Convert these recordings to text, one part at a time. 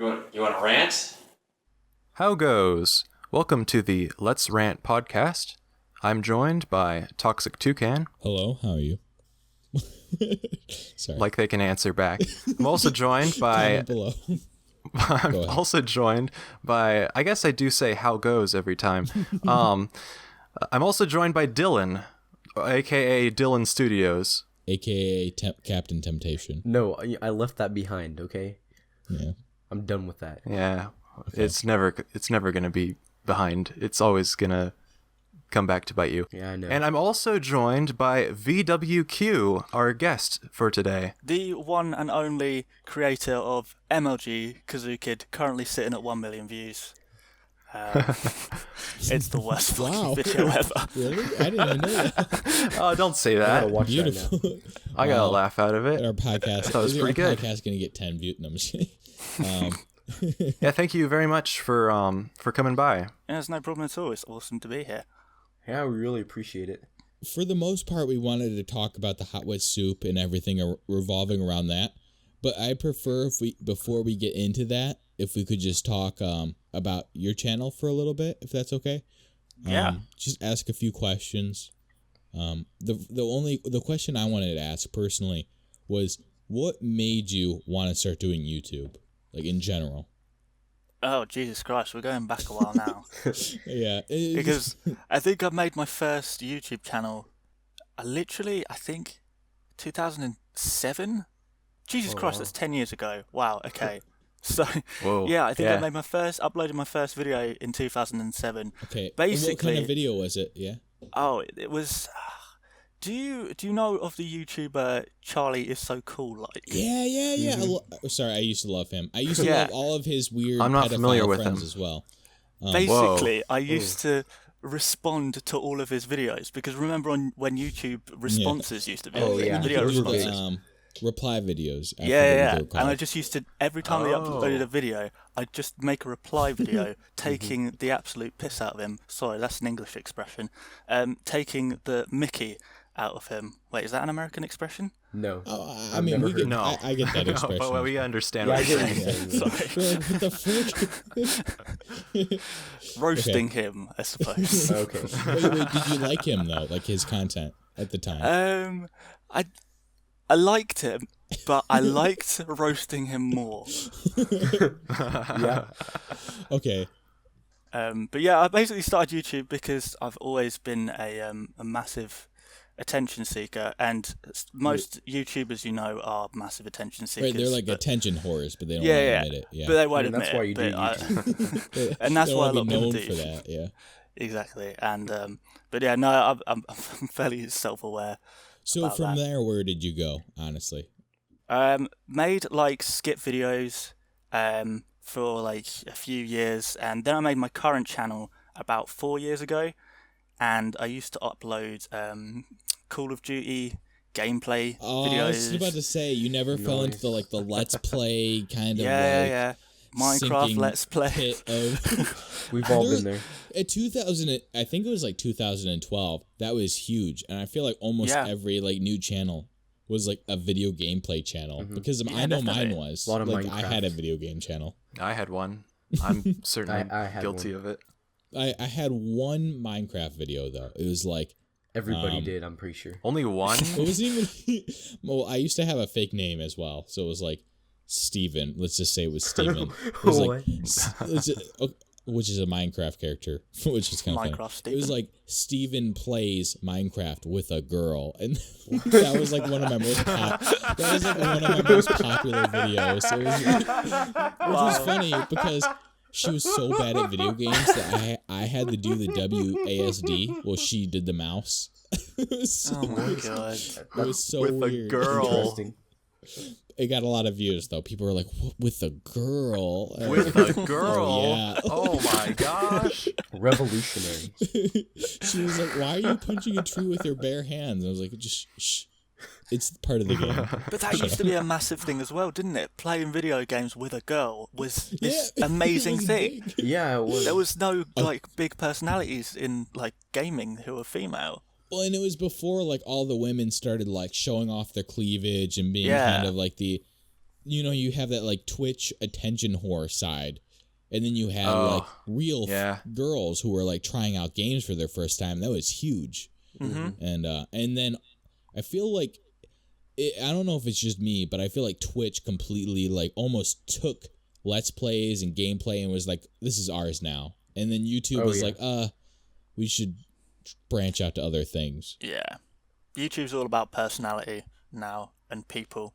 You want to rant? How goes? Welcome to the Let's Rant podcast. I'm joined by Toxic Toucan. Hello, how are you? Sorry. Like they can answer back. I'm also joined by... Comment below. I'm also joined by... I guess I do say how goes every time. I'm also joined by Dylan, a.k.a. Dylan Studios. A.k.a. Captain Temptation. No, I left that behind, okay? Yeah. I'm done with that. Yeah, okay. It's never going to be behind. It's always going to come back to bite you. Yeah, I know. And I'm also joined by VWQ, our guest for today. The one and only creator of MLG Kazoo Kid, currently sitting at 1 million views. It's the worst fucking video ever. Really? I didn't know that. Oh, don't say I that. gotta watch Beautiful. that now. I got a laugh out of it. Our podcast. That was pretty good. Our podcast going to get 10 views. No, I'm just kidding. Yeah, thank you very much for coming by. Yeah, there's no problem at all. It's awesome to be here. Yeah, we really appreciate it. For the most part, we wanted to talk about the hot wet soup and everything revolving around that. But I prefer before we get into that, if we could just talk about your channel for a little bit, if that's okay. Yeah. Just ask a few questions. The question I wanted to ask personally was, what made you want to start doing YouTube, like in general? Oh, Jesus Christ, we're going back a while now. Yeah. Because I think I made my first YouTube channel, I think, 2007? Jesus Christ, that's 10 years ago. Wow, okay. So, Whoa. yeah, I think I uploaded my first video in 2007. Okay. Basically, what kind of video was it? Yeah. Oh, it was... Do you know of the YouTuber Charlie Is So Cool? Like, Yeah. Mm-hmm. Sorry, I used to love him. I used to love all of his weird I'm not familiar with friends him as well. Basically, I used to respond to all of his videos because remember when YouTube responses used to be video Those were responses. the reply videos. I forget what Yeah. they were And called. I just used to, every time they uploaded a video, I'd just make a reply video taking the absolute piss out of him. Sorry, that's an English expression. Taking the Mickey out of him. Wait, is that an American expression? No. Oh, I mean, we get, No. I get that expression. But we understand Yeah, what I you're get saying. what you're saying. We're like, what the fuck? Roasting him, I suppose. Okay. Wait, did you like him though? Like his content at the time? I liked him, but I liked roasting him more. Yeah. Okay. But yeah, I basically started YouTube because I've always been a massive attention seeker, and most YouTubers are massive attention seekers. Right, they're like attention whores, but they don't yeah, want to yeah, admit it. Yeah. but they won't That's admit why it. you do but YouTube. and that's They why a wanna lot be of people known do. for that. Yeah. Exactly, and but yeah, no, I'm fairly self-aware. So about from that. there, where did you go? Honestly. Made like skit videos for like a few years, and then I made my current channel about 4 years ago, and I used to upload Call of Duty gameplay videos. I was about to say, you never fell into the let's play kind of Minecraft sinking Let's Play. pit of We've all been there. At 2000, I think it was like 2012. That was huge, and I feel like almost every new channel was like a video gameplay channel because I know definitely. mine was. A lot of I Minecraft. had a video game channel. I had one. I'm certainly I had guilty one. of it. I had one Minecraft video though. It was like Everybody did, I'm pretty sure. Only one? it wasn't even. Well, I used to have a fake name as well, so it was like Steven. Let's just say it was Steven. It was like, which is a Minecraft character, which is kind of funny. Steven. It was like Steven plays Minecraft with a girl, and that was like one of my most popular videos. Which was funny because she was so bad at video games that I had to do the WASD. Well, she did the mouse. It was so Oh my weird. god! It was so With a weird. girl. Interesting. It got a lot of views though. People were like, "What, with a girl?" With a girl? Oh, yeah. Oh my gosh. Revolutionary. She was like, "Why are you punching a tree with your bare hands?" I was like, "Just shh. It's part of the game." But that used to be a massive thing as well, didn't it? Playing video games with a girl was this Yeah, amazing it was thing. big. Yeah, it was. There was no big personalities in gaming who were female. Well, and it was before all the women started showing off their cleavage and being Yeah. kind of like the you have that like Twitch attention whore side, and then you have like real girls who are like trying out games for their first time. That was huge. Mm-hmm. And then I feel like I don't know if it's just me, but I feel like Twitch completely like almost took Let's Plays and gameplay and was like, this is ours now. And then YouTube was like, we should branch out to other things. Yeah. YouTube's all about personality now and people.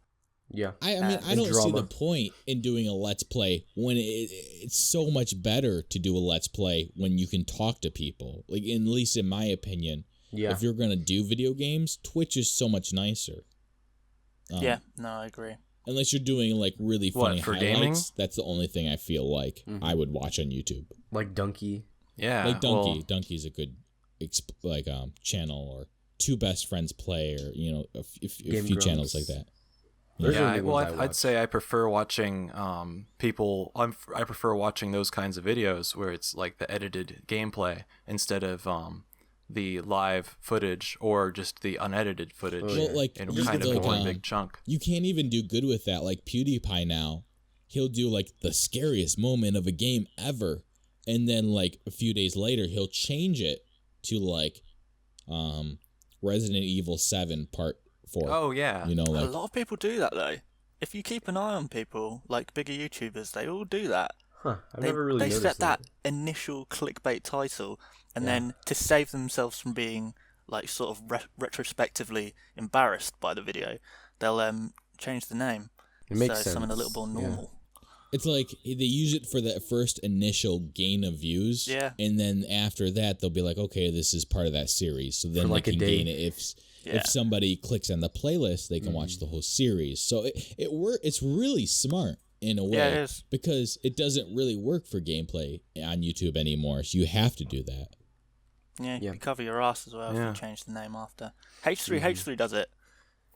Yeah. I mean, I don't see the point in doing a Let's Play when it's so much better to do a Let's Play when you can talk to people. Like, at least in my opinion, if you're going to do video games, Twitch is so much nicer. Yeah, no, I agree. Unless you're doing, like, really funny for highlights, gaming? that's the only thing I feel like I would watch on YouTube. Like Donkey. Yeah. Like Donkey. Donkey's a good, channel, or Two Best Friends Play, or, a few channels like that. I'd say I prefer watching people. I prefer watching those kinds of videos where it's like the edited gameplay instead of the live footage or just the unedited footage. Well, like, in kind of one big chunk. You can't even do good with that. Like PewDiePie now, he'll do like the scariest moment of a game ever, and then like a few days later he'll change it to like Resident Evil 7 Part 4. Oh yeah. A lot of people do that though. If you keep an eye on people, like bigger YouTubers, they all do that. Huh, I've never really noticed that. They set that initial clickbait title, and then to save themselves from being like sort of retrospectively embarrassed by the video, they'll change the name. It makes sense. Something a little more normal. Yeah. It's like they use it for that first initial gain of views, and then after that they'll be like, okay, this is part of that series, so then they can gain it. If somebody clicks on the playlist, they can watch the whole series. So it's really smart in a way, it is. Because it doesn't really work for gameplay on YouTube anymore. So you have to do that. Yeah, you can cover your ass as well if you change the name after. H3 does it.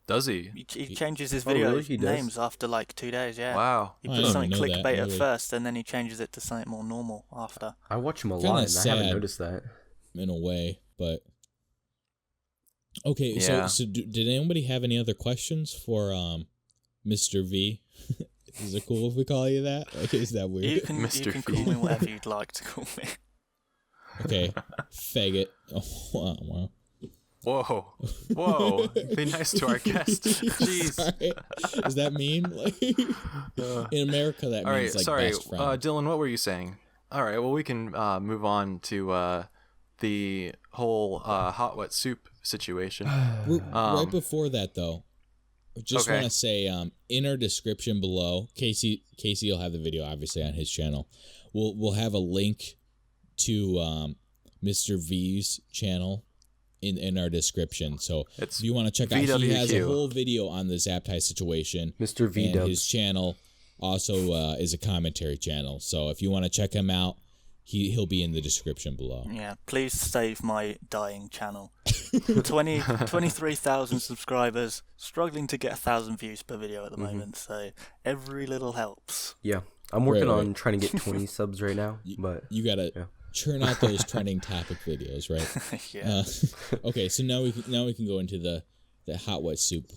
Does he? He changes his video names after like 2 days, Wow. He puts something clickbait at first, and then he changes it to something more normal after. I watch him a lot, and I haven't noticed that. In a way, but... Okay, so did anybody have any other questions for Mr. V? Is it cool if we call you that? Like, is that weird? You can call me whatever you'd like to call me. Okay, faggot. Oh, wow. Whoa! Be nice to our guest. Jeez. Sorry. Does that mean in America that means like best friend? Dylan, what were you saying? All right, well we can move on to the whole hot wet soup situation. Right before that, though, I just want to say in our description below, Casey will have the video obviously on his channel. We'll have a link to Mr. V's channel in our description. So if you want to check out, he has a whole video on the Zaptie situation. Mr. V and his channel also is a commentary channel. So if you want to check him out, he'll be in the description below. Yeah, please save my dying channel. 23,000 subscribers, struggling to get 1,000 views per video at the moment, so every little helps. Yeah, I'm working on trying to get 20 subs right now, but... You gotta churn out those trending topic videos, right? Okay, so now we can go into the hot wet soup.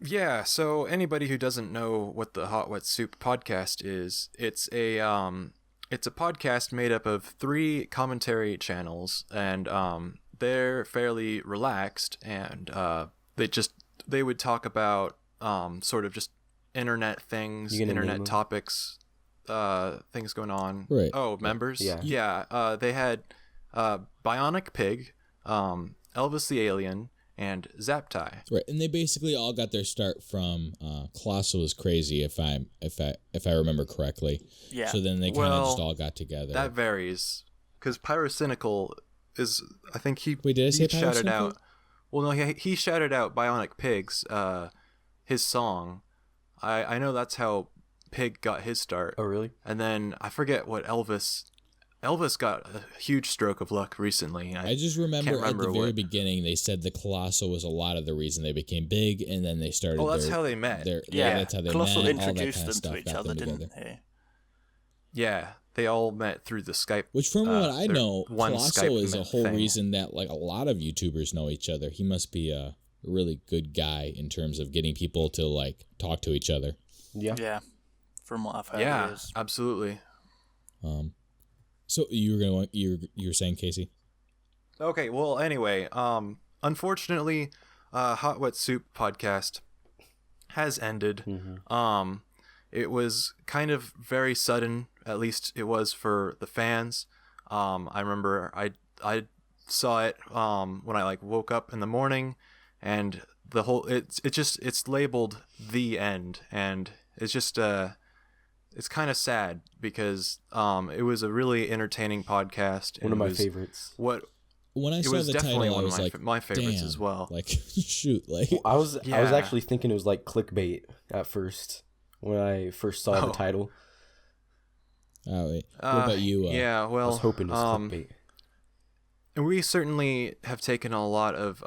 Yeah, so anybody who doesn't know what the Hot Wet Soup podcast is, it's a podcast made up of 3 commentary channels, and they're fairly relaxed, and they would talk about sort of just internet things, internet topics, things going on. Right. Oh, members? Yeah. They had Bionic Pig, Elvis the Alien, and Zaptie. Right, and they basically all got their start from Colossal is Crazy, if I remember correctly. Yeah. So then they kind of just all got together. That varies, because Pyrocynical is, I think he. Wait, did I say shouted out? Well, no, he shouted out Bionic Pig's his song. I know that's how Pig got his start. Oh, really? And then I forget what Elvis got a huge stroke of luck recently. I just remember at the very beginning they said the Colossal was a lot of the reason they became big, and then they started. Oh, that's how they met. That's how they Colossal met. introduced them to each other, didn't he? Yeah, they all met through the Skype. Which, from what I know, Colossal is a whole thing. reason that like a lot of YouTubers know each other. He must be a really good guy in terms of getting people to like talk to each other. Yeah. Yeah, from what I've heard, Yeah, it is. absolutely. So you're saying, Casey? Okay, well, anyway, unfortunately, Hot Wet Soup podcast has ended. It was kind of very sudden, at least it was for the fans. I remember I saw it when I like woke up in the morning, and the whole it's labeled The End, and it's just it's kind of sad because it was a really entertaining podcast. One of my favorites. When I It saw was the definitely title, one I of was like, my favorites damn, as well. Like, shoot, like I was Yeah. actually thinking it was like clickbait at first when I first saw the title. oh wait, what about you? Yeah, well, I was hoping it was clickbait. And we certainly have taken a lot of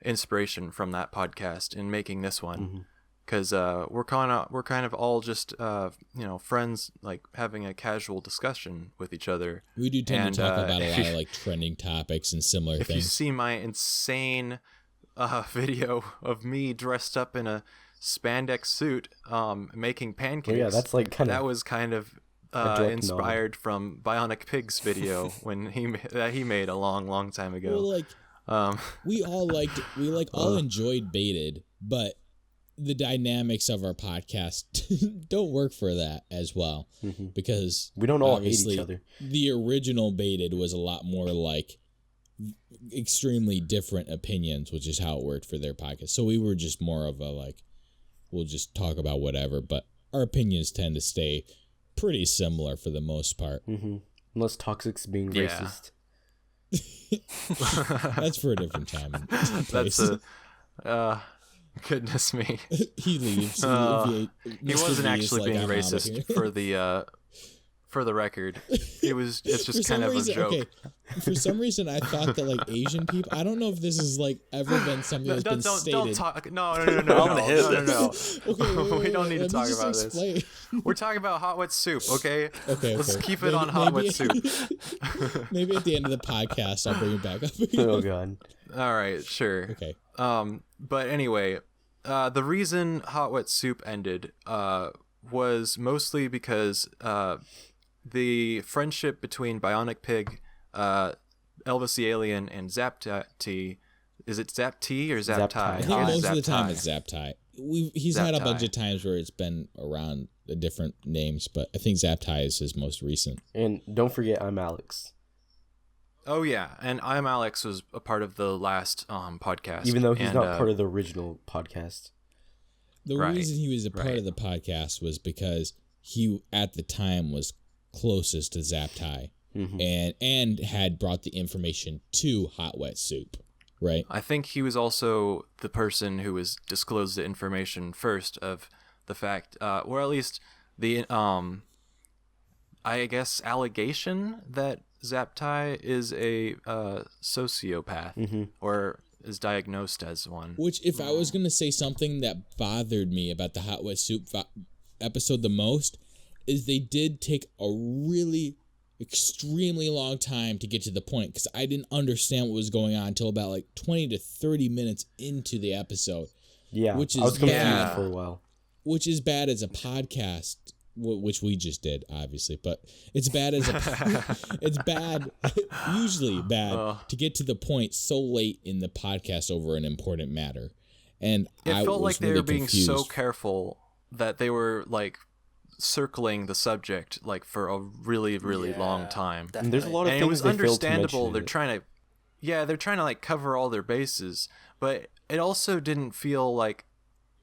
inspiration from that podcast in making this one, because we're kind of all just friends, like having a casual discussion with each other. We do tend to talk about a lot if of like trending topics and similar If you things. see my insane video of me dressed up in a spandex suit making pancakes, Yeah, that's like kind that of was kind of inspired from Bionic Pig's video when he made a long time ago. Well, like we all enjoyed Baited, but the dynamics of our podcast don't work for that as well, because we don't all hate obviously each other. The original Baited was a lot more like extremely different opinions, which is how it worked for their podcast. So we were just more of a like, we'll just talk about whatever, but our opinions tend to stay pretty similar for the most part. Unless Toxic's being racist. That's for a different time. That's goodness me. He leaves. He wasn't actually being racist for the record. It's just kind of a joke. Okay, for some reason, I thought that like Asian people. I don't know if this is like ever been something that's been stated. Don't talk. No. I'm gonna hear this. Okay, We don't need to talk about explain. this. We're talking about Hot Wet Soup, okay? Okay. Let's keep it on Hot Wet Soup. Maybe at the end of the podcast, I'll bring it back up. Oh god. All right, sure. Okay. But anyway, the reason Hot Wet Soup ended was mostly because the friendship between Bionic Pig, Elvis the Alien, and Zaptie. Is it Zaptie or Zaptie? I think most of the time it's Zaptie. He's had a bunch of times where it's been around the different names, but I think Zaptie is his most recent. And don't forget ImAllex. Oh yeah, and ImAllex was a part of the last podcast, Even though he's not part of the original podcast. The reason he was a part of the podcast was because he at the time was closest to Zaptie, and had brought the information to Hot Wet Soup, right? I think he was also the person who was disclosed the information first of the fact, or at least the I guess allegation that Zaptie is a sociopath, or is diagnosed as one. Which, if I was gonna say something that bothered me about the Hot Wet Soup episode the most, is they did take a really extremely long time to get to the point, because I didn't understand what was going on until about like 20 to 30 minutes into the episode. Yeah, which is I was confused bad, for a while. Which is bad as a podcast, which we just did, obviously, but it's bad as it's bad, usually bad, to get to the point so late in the podcast over an important matter. And it felt like they really were being confused. so careful that they were like circling the subject like for a really long time. And there's a lot of and things it was they failed to understandable. mention. They're trying to like cover all their bases, but it also didn't feel like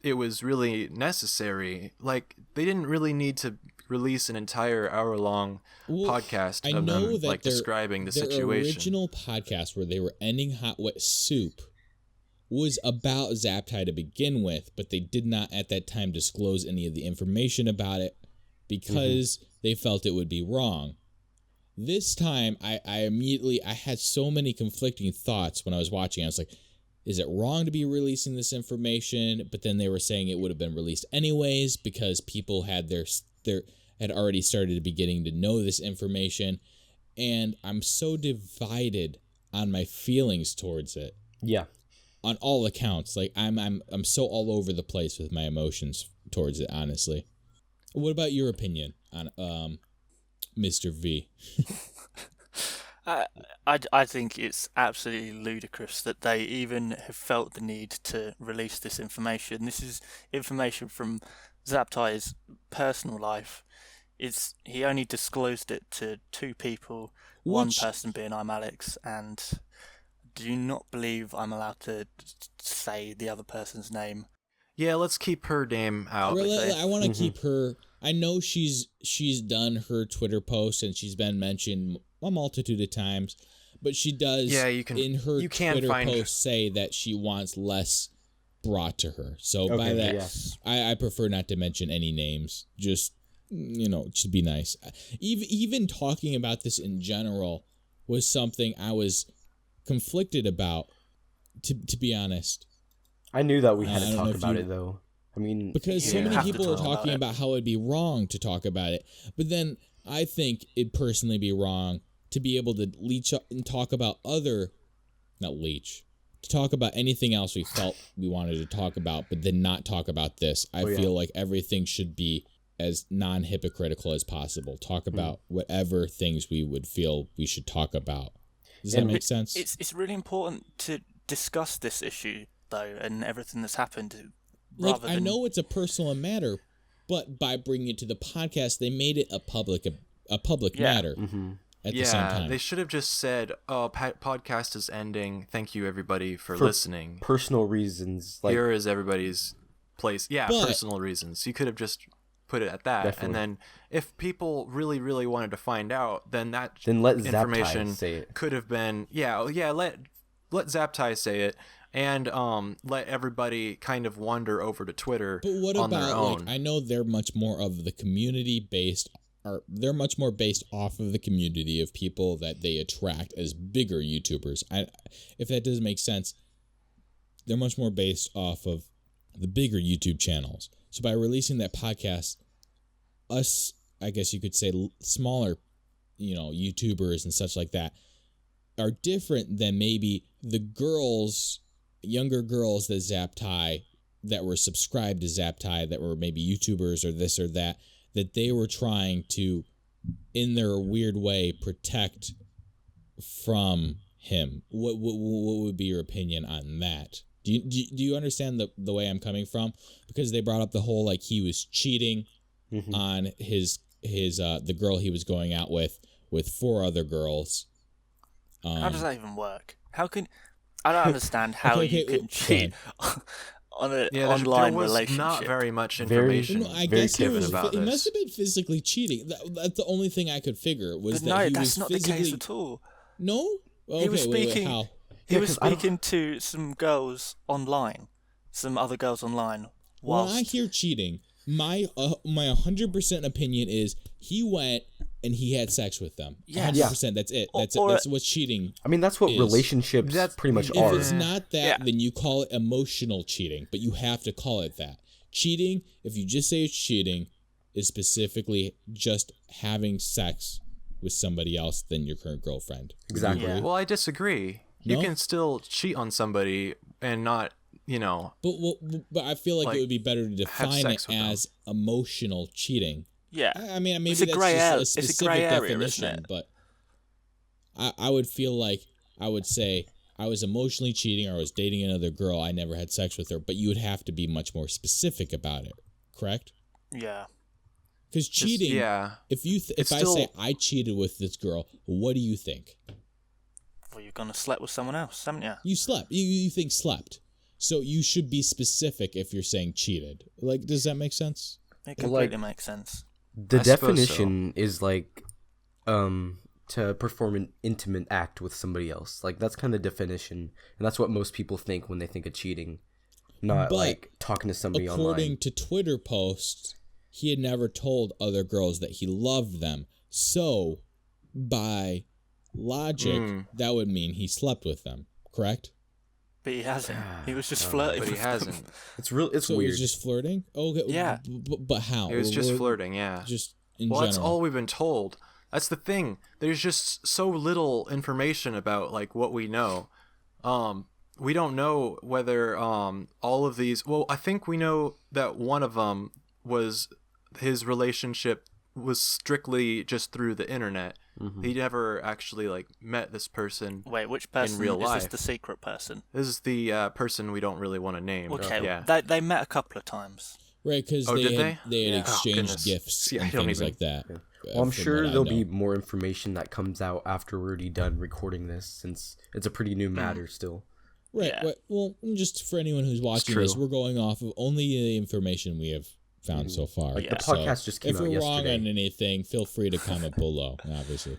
it was really necessary. Like they didn't really need to release an entire hour-long podcast of them like describing the situation. Their original podcast where they were ending Hot Wet Soup was about Zaptie to begin with, but they did not at that time disclose any of the information about it because they felt it would be wrong. This time, I had so many conflicting thoughts when I was watching. I was like, is it wrong to be releasing this information? But then they were saying it would have been released anyways because people had had already started to be getting to know this information. And I'm so divided on my feelings towards it. Yeah. On all accounts. Like I'm so all over the place with my emotions towards it, honestly. What about your opinion on Mr. V? I think it's absolutely ludicrous that they even have felt the need to release this information. This is information from Zaptie's personal life. He only disclosed it to 2 people, one person being ImAllex, and do not believe I'm allowed to say the other person's name. Yeah, let's keep her name out. I want to keep her. I know she's done her Twitter posts and she's been mentioned a multitude of times, but she does in her Twitter post say that she wants less brought to her. So by that, I prefer not to mention any names. Just, just be nice. Even talking about this in general was something I was conflicted about, to be honest. I knew that we had to talk about it, though. I mean, because so many people are talking about how it'd be wrong to talk about it, but then I think it'd personally be wrong to be able to leech up and talk about to talk about anything else we felt we wanted to talk about, but then not talk about this. I feel like everything should be as non-hypocritical as possible. Talk about whatever things we would feel we should talk about. Does that make sense? It's really important to discuss this issue, though, and everything that's happened. I know it's a personal matter, but by bringing it to the podcast, they made it a public matter at the same time. They should have just said, podcast is ending. Thank you, everybody, for listening. Personal reasons. Here is everybody's place. Yeah, personal reasons. You could have just put it at that. Definitely. And then if people really, really wanted to find out, then let information say it. Could have been, let Zaptie say it. And let everybody kind of wander over to Twitter on their own. I know they're much more of the community-based, or they're much more based off of the community of people that they attract as bigger YouTubers. If that doesn't make sense, they're much more based off of the bigger YouTube channels. So by releasing that podcast, us, I guess you could say, smaller, YouTubers and such like that, are different than maybe the younger girls that Zaptie, that were subscribed to Zaptie, that were maybe YouTubers or this or that they were trying to, in their weird way, protect from him. What would be your opinion on that? Do you understand the way I'm coming from? Because they brought up the whole, he was cheating on the girl he was going out with 4 other girls. How does that even work? I don't understand how you can cheat on an online relationship. There was not very much information. I guess it must have been physically cheating. That's the only thing I could figure was that's not the case at all. No? Okay, he was speaking. How? He was speaking to some girls online, some other girls online. When I hear cheating, my 100% opinion is he went and he had sex with them. 100%. That's it. That's what's cheating. I mean, that's what relationships pretty much are. If it's not that, then you call it emotional cheating, but you have to call it that. Cheating, if you just say it's cheating, is specifically just having sex with somebody else than your current girlfriend. Exactly. Well, I disagree. No? You can still cheat on somebody and not, But I feel like it would be better to define it as emotional cheating. Yeah, I mean, maybe that's just a specific definition, but I would feel like I would say I was emotionally cheating or I was dating another girl. I never had sex with her, but you would have to be much more specific about it, correct? Yeah. Because cheating, if I say I cheated with this girl, what do you think? Well, you're gonna slept with someone else, haven't you? You slept. You think slept. So you should be specific if you're saying cheated. Does that make sense? It completely makes sense. The definition is to perform an intimate act with somebody else. That's kind of the definition, and that's what most people think when they think of cheating, not talking to somebody online. According to Twitter posts, he had never told other girls that he loved them. So, by logic, that would mean he slept with them, correct? But he hasn't. He was just flirting. But he hasn't. It's weird. He was just flirting? Okay. Yeah. But how? He was just flirting, yeah. Just in general. That's all we've been told. That's the thing. There's just so little information about what we know. We don't know whether all of these. Well, I think we know that one of them was his relationship was strictly just through the internet. He never actually like met this person. Wait, which person in real life. is this? The secret person? This is the person we don't really want to name. Okay, Yeah. they met a couple of times. Right, because Oh, they did had Yeah. exchanged goodness. gifts See, I and don't things even- like that. Well, I'm from sure what I there'll know. be more information that comes out after we're already done recording this, since it's a pretty new matter still. Right. Yeah. Right. Well, just for anyone who's watching this, true. we're going off of only the information we have found so far. Like, the So podcast just came if out we're wrong yesterday. on anything, feel free to comment below, obviously.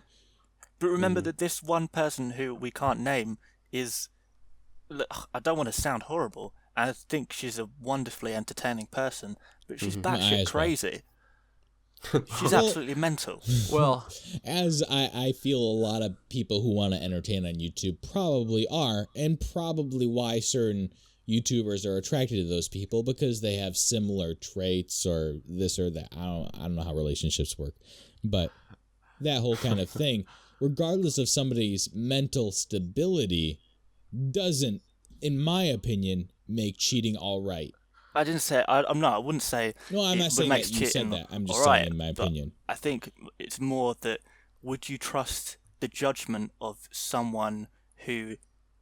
But remember that this one person who we can't name is... Look, I don't want to sound horrible. I think she's a wonderfully entertaining person, but she's I batshit as well. crazy. She's Well- absolutely mental. Well, As I feel a lot of people who want to entertain on YouTube probably are, and probably why certain YouTubers are attracted to those people, because they have similar traits or this or that. I don't know how relationships work, but that whole kind of thing, regardless of somebody's mental stability, doesn't, in my opinion, make cheating all right. I didn't say... I wouldn't say... No, I'm it not saying makes that you said cheating that. I'm just alright, saying in my but opinion. I think it's more that would you trust the judgment of someone who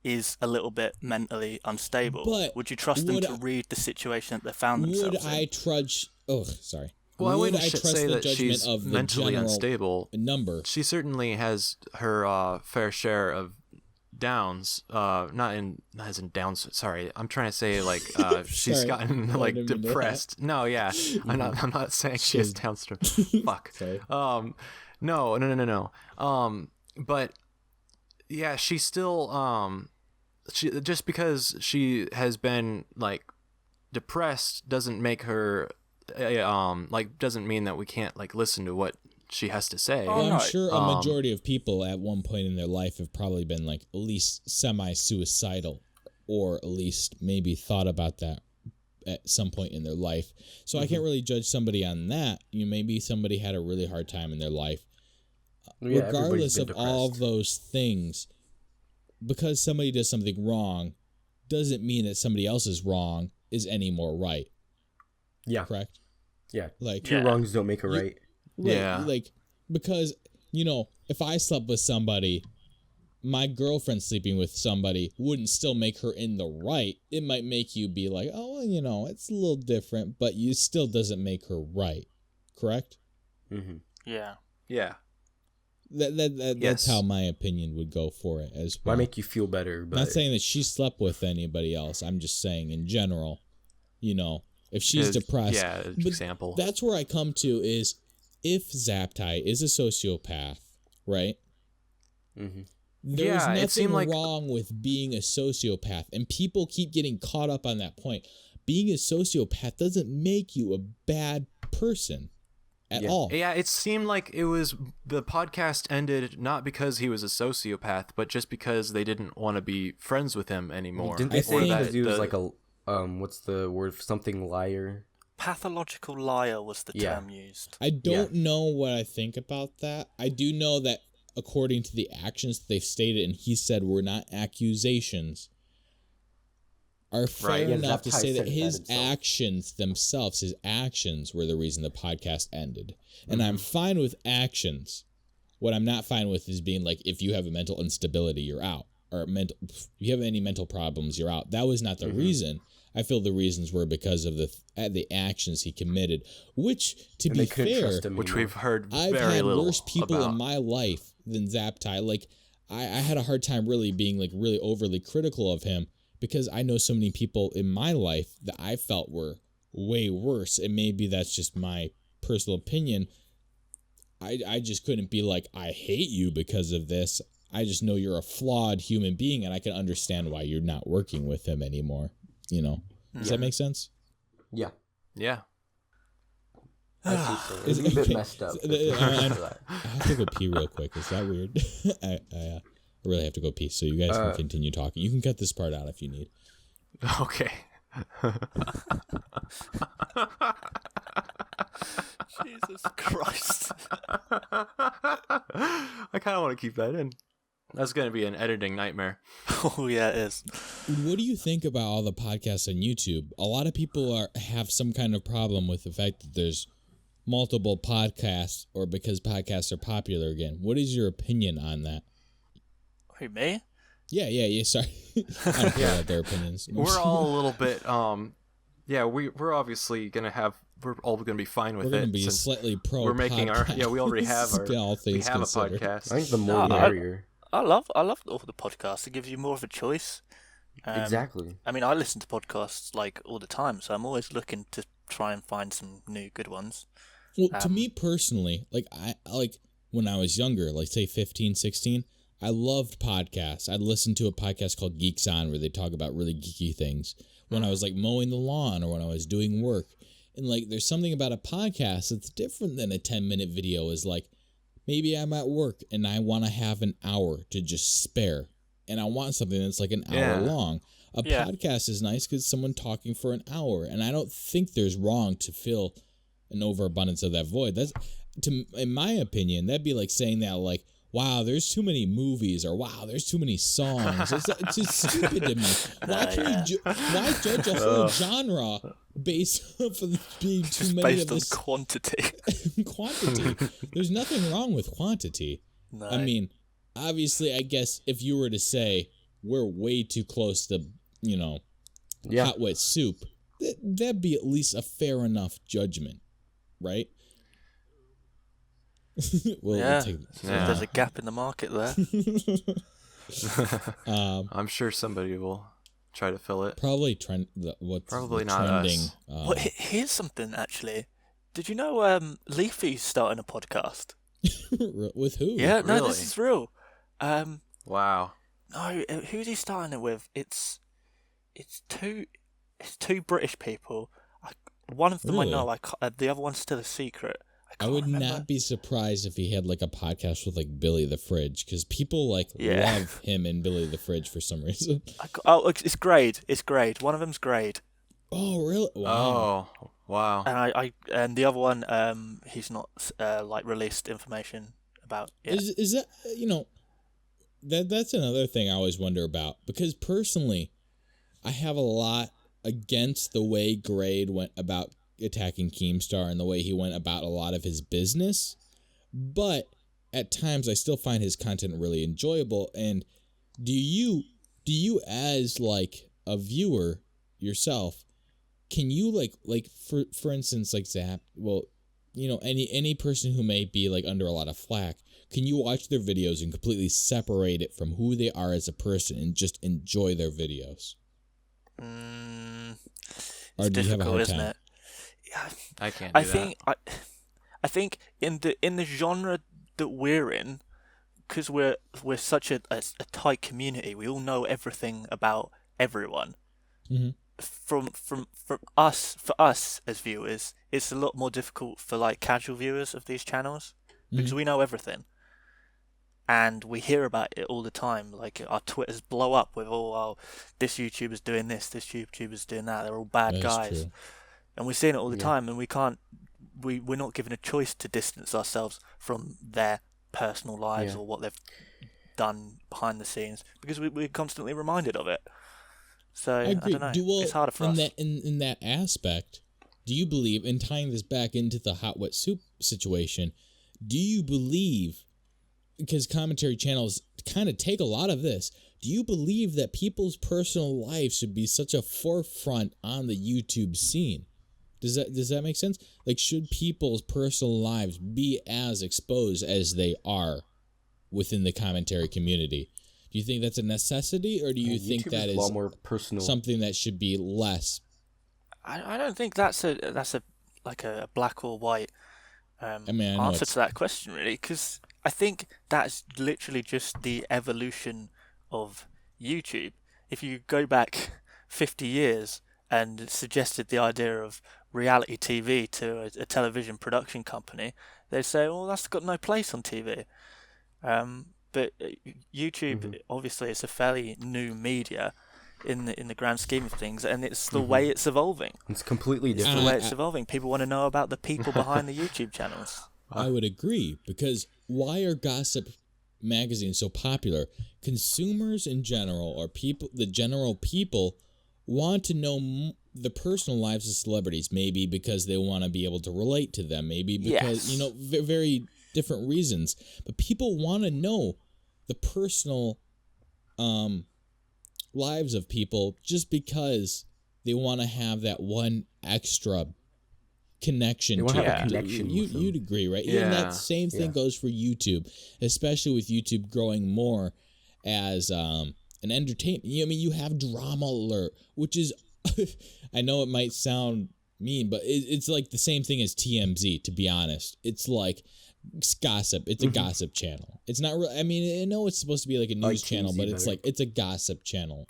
is a little bit mentally unstable? But would you trust them would to I- read the situation that they found Would themselves I in? trudge... Oh, sorry. well, I Would wouldn't trust say the that judgment she's of the mentally general unstable. number? She certainly has her fair share of downs. Not as in downs. Sorry, I'm trying to say like she's Sorry. gotten I like didn't mean to depressed. No, yeah, I'm not saying she has Down syndrome. Fuck. Sorry. No. But yeah, she's still she just because she has been like depressed doesn't make her like doesn't mean that we can't like listen to what she has to say. Oh, Well, no. I'm sure a majority of people at one point in their life have probably been like at least semi-suicidal, or at least maybe thought about that at some point in their life. So I can't really judge somebody on that. Maybe somebody had a really hard time in their life. Yeah, Regardless everybody's of been all depressed. those things, because somebody does something wrong doesn't mean that somebody else's wrong is any more right. Yeah, Correct? yeah. Like Two wrongs don't make a right. Right, Yeah. like, because, if I slept with somebody, my girlfriend sleeping with somebody wouldn't still make her in the right. It might make you be like, oh, well, it's a little different, but you still doesn't make her right. Correct? Mm-hmm. Yeah. Yeah. That's Yes. how my opinion would go for it as well. Might make you feel better, but Not saying that she slept with anybody else. I'm just saying in general, if she's depressed. Yeah, But example. That's where I come to is if Zaptie is a sociopath, right? mm-hmm. There's Yeah, it nothing seemed like- wrong with being a sociopath, and people keep getting caught up on that point. Being a sociopath doesn't make you a bad person at Yeah. all. Yeah, it seemed like it was the podcast ended not because he was a sociopath, but just because they didn't want to be friends with him anymore. Didn't they I say think because he was the- like a what's the word? Something liar. Pathological liar was the Yeah. term used. I don't know what I think about that. I do know that according to the actions that they've stated, and he said were not accusations, are fair Right. Yeah, enough to Zaptie say that said that his himself. actions themselves, his actions were the reason the podcast ended. And I'm Mm-hmm. fine with actions. What I'm not fine with is being like, if you have a mental instability, you're out. Or if you have any mental problems, you're out. That was not the Mm-hmm. reason. I feel the reasons were because of the actions he committed, which, to And be they couldn't fair, trust him which anymore. we've heard I've very had little worse people about. in my life than Zaptie. Like, I had a hard time really being like really overly critical of him because I know so many people in my life that I felt were way worse, and maybe that's just my personal opinion. I just couldn't be like, I hate you because of this. I just know you're a flawed human being, and I can understand why you're not working with him anymore. Does that make sense? Yeah, Yeah. I think so. It's a bit Okay. messed up. I have to go pee real quick. Is that weird? I really have to go pee, so you guys can continue talking. You can cut this part out if you need. Okay. Jesus Christ. I kind of want to keep that in. That's going to be an editing nightmare. Oh yeah, it is. What do you think about all the podcasts on YouTube? A lot of people have some kind of problem with the fact that there's multiple podcasts, or because podcasts are popular again. What is your opinion on that? Who, me? Yeah. Sorry, I don't care about their opinions. We're all a little bit. We're obviously gonna have. We're all gonna be fine with it. We're gonna be slightly pro. We're making podcast. our. Yeah, we already have our. All we things have considered. a podcast. I think the more the merrier. I love all the podcasts. It gives you more of a choice. Exactly. I mean, I listen to podcasts like all the time, so I'm always looking to try and find some new good ones. Well, to me personally, I when I was younger, like say 15, 16, I loved podcasts. I'd listen to a podcast called Geeks On where they talk about really geeky things. When I was like mowing the lawn or when I was doing work. And like there's something about a podcast that's different than a 10-minute video. Is like maybe I'm at work and I want to have an hour to just spare. And I want something that's like an hour long. A podcast is nice because it's someone talking for an hour. And I don't think there's wrong to fill an overabundance of that void. That's, in my opinion, that'd be like saying that like, wow, there's too many movies, or wow, there's too many songs. It's just stupid to me. Why judge a whole genre based off of being too just many based of on this quantity? Quantity. There's nothing wrong with quantity. No. I mean, obviously, I guess if you were to say we're way too close to, hot wet soup, that'd be at least a fair enough judgment, right? There's a gap in the market there. I'm sure somebody will try to fill it. Probably Probably not trending. us. Well, here's something actually. Did you know Leafy's starting a podcast? With who? Yeah, no, Really? this is real. Wow. No, who's he starting it with? It's two British people. One of them Really? I know. The other one's still a secret. I would remember. not be surprised if he had like a podcast with like Billy the Fridge, because people love him and Billy the Fridge for some reason. It's Grade. It's Grade. One of them's Grade. Oh, really? Wow. Oh, wow. And and the other one, he's not released information about yet. Is that that's another thing I always wonder about, because personally, I have a lot against the way Grade went about attacking Keemstar and the way he went about a lot of his business, but at times I still find his content really enjoyable. And do you as like a viewer yourself, can you like for instance like Zap, any person who may be like under a lot of flack, can you watch their videos and completely separate it from who they are as a person and just enjoy their videos? It's difficult, isn't it? I can't do that. I think in the genre that we're in, because we're such a tight community, we all know everything about everyone. Mm-hmm. For us as viewers, it's a lot more difficult for like casual viewers of these channels, because we know everything, and we hear about it all the time. Like our Twitters blow up with this YouTuber's doing this YouTuber's doing that. They're all bad guys. True. And we're seeing it all the time, and we're not given a choice to distance ourselves from their personal lives or what they've done behind the scenes, because we're constantly reminded of it. So I don't know. It's harder for us. In that aspect, do you believe, in tying this back into the hot wet soup situation, do you believe, because commentary channels kind of take a lot of this, do you believe that people's personal lives should be such a forefront on the YouTube scene? Does that make sense? Like, should people's personal lives be as exposed as they are within the commentary community? Do you think that's a necessity, or do you think that is a lot more personal, something that should be less? I don't think that's a black or white answer to that question, really, because I think that's literally just the evolution of YouTube. If you go back 50 years and suggested the idea of reality TV to a television production company, they'd say, well, that's got no place on TV. But YouTube, obviously, it's a fairly new media in the grand scheme of things, and it's the way it's evolving. It's completely different. It's the way it's evolving. People want to know about the people behind the YouTube channels. I would agree, because why are gossip magazine so popular, consumers in general, or the general people, want to know the personal lives of celebrities, maybe because they want to be able to relate to them, maybe because, very different reasons. But people want to know the personal lives of people just because they want to have that one extra connection. They want to have a connection with them. You'd agree, right? Yeah. And that same thing goes for YouTube, especially with YouTube growing more as an entertainment. I mean, you have Drama Alert, which is, I know it might sound mean, but it's like the same thing as TMZ, to be honest. It's like gossip. It's a gossip channel. It's not really, I mean, I know it's supposed to be like a news channel, but it's like, it's a gossip channel.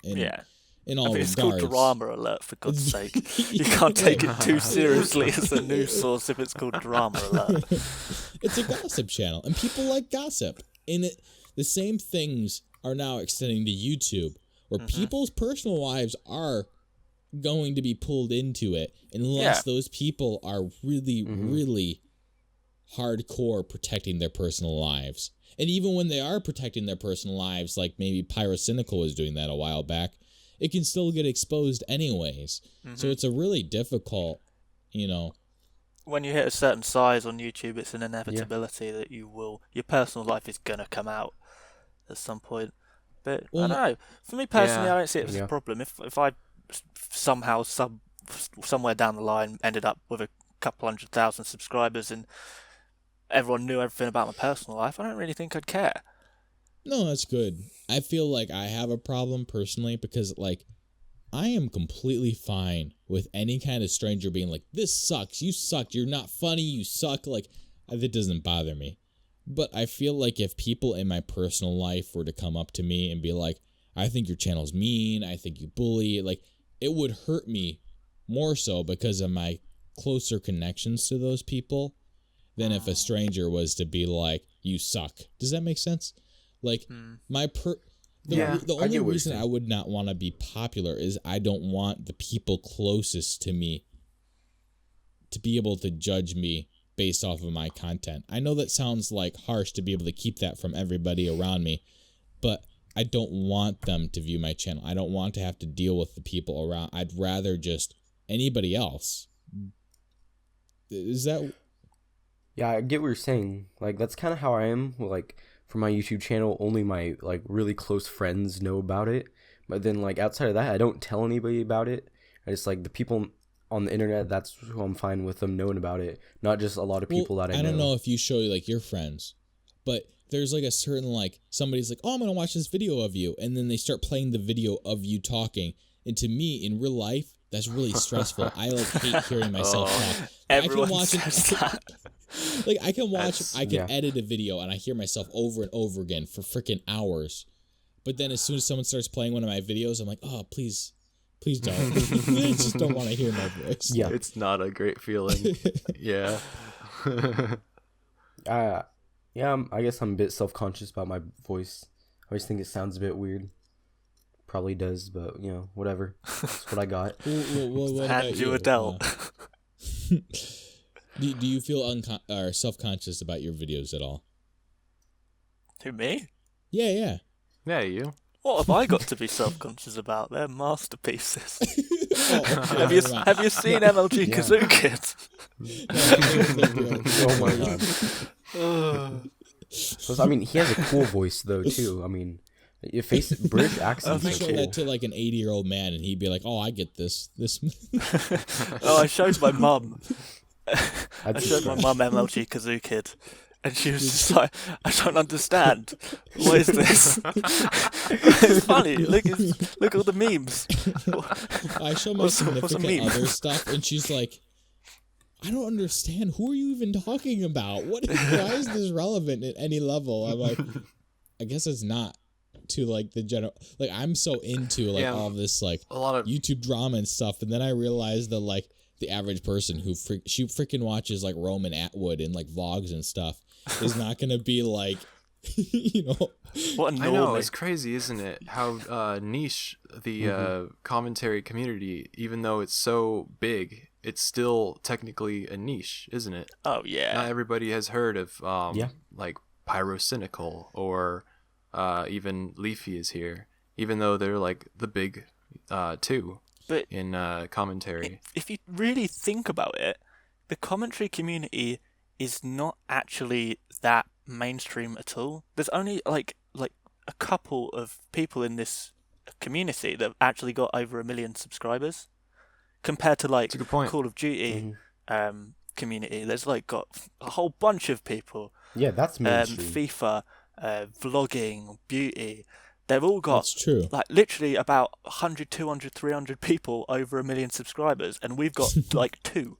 In all it's regards. called Drama Alert, for God's sake. You can't take it too seriously as a news source if it's called Drama Alert. It's a gossip channel, and people like gossip. And the same things are now extending to YouTube, where people's personal lives are going to be pulled into it unless those people are really, really hardcore protecting their personal lives. And even when they are protecting their personal lives, like maybe Pyrocynical was doing that a while back, it can still get exposed anyways. So it's a really difficult, When you hit a certain size on YouTube, it's an inevitability that your personal life is going to come out at some point. But I don't know. For me personally, I don't see it as a problem. If I somehow, somewhere down the line, ended up with a couple 100,000 subscribers and everyone knew everything about my personal life, I don't really think I'd care. No, that's good. I feel like I have a problem personally because, like, I am completely fine with any kind of stranger being like, this sucks, you suck, you're not funny, you suck. Like, that doesn't bother me. But I feel like if people in my personal life were to come up to me and be like, I think your channel's mean, I think you bully, like, it would hurt me more so because of my closer connections to those people than if a stranger was to be like, you suck. Does that make sense? Like, the only reason I would not want to be popular is I don't want the people closest to me to be able to judge me based off of my content. I know that sounds like harsh to be able to keep that from everybody around me, but I don't want them to view my channel. I don't want to have to deal with the people around. I'd rather just anybody else. Is that... Yeah, I get what you're saying. Like, that's kind of how I am. Like, for my YouTube channel, only my, like, really close friends know about it. But then, like, outside of that, I don't tell anybody about it. I just, like, the people on the internet, that's who I'm fine with them knowing about it. Not just a lot of people that I know. I don't know if you show, like, your friends, but there's, like, a certain, like, somebody's like, oh, I'm going to watch this video of you. And then they start playing the video of you talking. And to me, in real life, that's really stressful. I, like, hate hearing myself talk. Everyone says that. Like, I can edit a video and I hear myself over and over again for freaking hours. But then as soon as someone starts playing one of my videos, I'm like, oh, please don't. I just don't want to hear my voice. Yeah. It's not a great feeling. Yeah. I guess I'm a bit self-conscious about my voice. I always think it sounds a bit weird. Probably does, but, whatever. That's what I got. What and you adult. Do you feel self-conscious about your videos at all? Who, me? Yeah. Yeah, you. What have I got to be self-conscious about? They're masterpieces. Have you seen MLG Kazoo Kid? Oh my god. I mean, he has a cool voice though too. I mean, your British accent. You show that to like an 80-year-old man, and he'd be like, "Oh, I get this." Oh, I showed my mum. I showed my mum MLG Kazoo Kid, and she was just like, I don't understand. What is this? It's funny. Look at all the memes. I show my significant other stuff, and she's like, I don't understand. Who are you even talking about? Why is this relevant at any level? I'm like, I guess it's not to like the general. Like, I'm so into like all this like a lot of YouTube drama and stuff, and then I realized that like the average person who she freaking watches like Roman Atwood and like vlogs and stuff is not gonna be like, What a I know, it's crazy, isn't it? How niche the commentary community, even though it's so big, it's still technically a niche, isn't it? Oh yeah. Not everybody has heard of like Pyrocynical or even Leafy is here, even though they're like the big two But in commentary. if you really think about it, the commentary community is not actually that mainstream at all. There's only like a couple of people in this community that have actually got over 1 million subscribers, compared to like That's a good point. Call of Duty community. There's like got a whole bunch of people. Yeah, that's mainstream. FIFA, vlogging, beauty. They've all got That's true. like literally about 100, 200, 300 people over 1 million subscribers, and we've got like 2.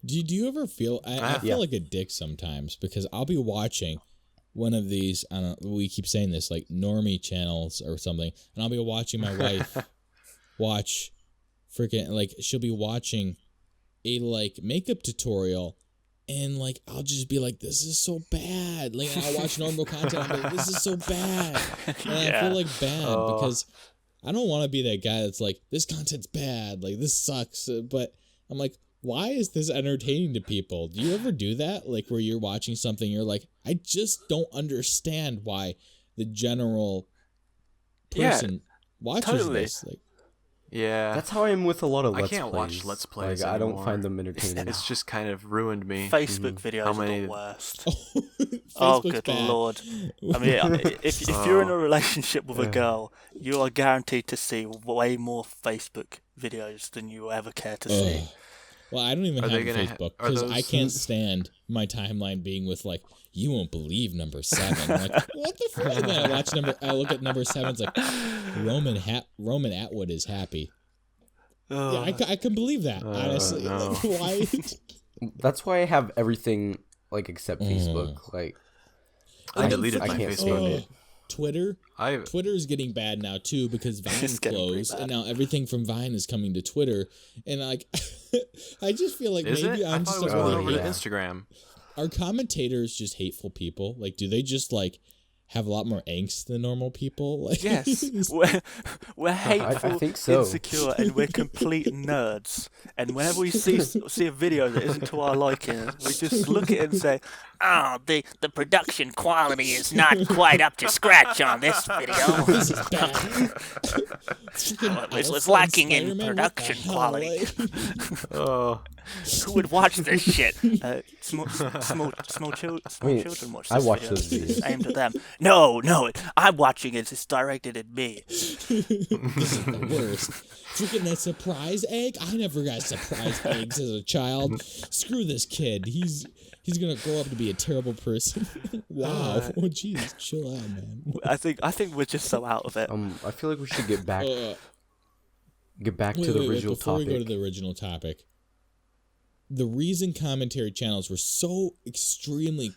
Do you ever feel... I feel like a dick sometimes because I'll be watching one of these, I don't know, we keep saying this, like normie channels or something, and I'll be watching my wife watch freaking, like, she'll be watching a, like, makeup tutorial, and, like, I'll just be like, this is so bad. Like, and I'll watch normal content, I'm like, this is so bad. And I feel, like, bad because I don't want to be that guy that's like, this content's bad, like, this sucks, but I'm like, why is this entertaining to people? Do you ever do that? Like where you're watching something, you're like, I just don't understand why the general person watches this. Like, yeah, That's how I am with a lot of Let's Plays. I can't watch Let's Plays Like, I don't anymore. find them entertaining. It's just kind of ruined me. Facebook videos How are many- the worst. Facebook's Good bad. lord! I mean, if you're in a relationship with a girl, you are guaranteed to see way more Facebook videos than you will ever care to see. Ugh. Well, I don't even Are have they gonna Facebook are because I those- can't stand my timeline being with like, you won't believe number 7. I'm like, what the fuck? And then I look at number 7. It's like Roman Atwood is happy. Yeah, I can believe that. Honestly, no. like, why? That's why I have everything like except Facebook. Like I deleted I my can't Facebook. stand it. Twitter. I Twitter is getting bad now too because Vine It's getting pretty closed, bad. and now everything from Vine is coming to Twitter. And like, I just feel like is maybe it? I I'm thought just it was a going really over to yeah. Instagram. Are commentators just hateful people? Like, do they just like have a lot more angst than normal people? Like, Yes, we're hateful, think so. insecure, and we're complete nerds. And whenever we see a video that isn't to our liking, we just look at it and say, "Oh, the production quality is not quite up to scratch on this video. this is bad. It's lacking in production quality. Oh, Who would watch this shit? Small children watch this I watch video. those videos. It's aimed at them. No, I'm watching it. It's directed at me. This is the worst. Freaking a surprise egg? I never got surprise eggs as a child. Screw this kid. He's gonna grow up to be a terrible person. Wow. Oh jeez, chill out, man. I think we're just so out of it. I feel like we should get back Wait, to the original before topic. we go to the original topic, the reason commentary channels were so extremely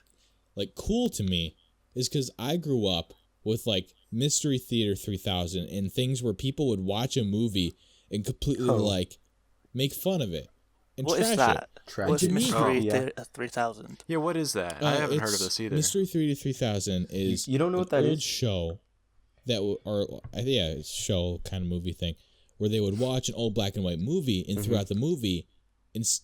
like cool to me is because I grew up with like Mystery Theater 3000 and things where people would watch a movie and completely like make fun of it and What trash is that? Trash What's it. Mystery Yeah. 3000? yeah. What is that? it. I haven't heard of It's this either. Mystery Theater 3000 is You don't know what that an old is? show that it's a show kind of movie thing where they would watch an old black and white movie and throughout the movie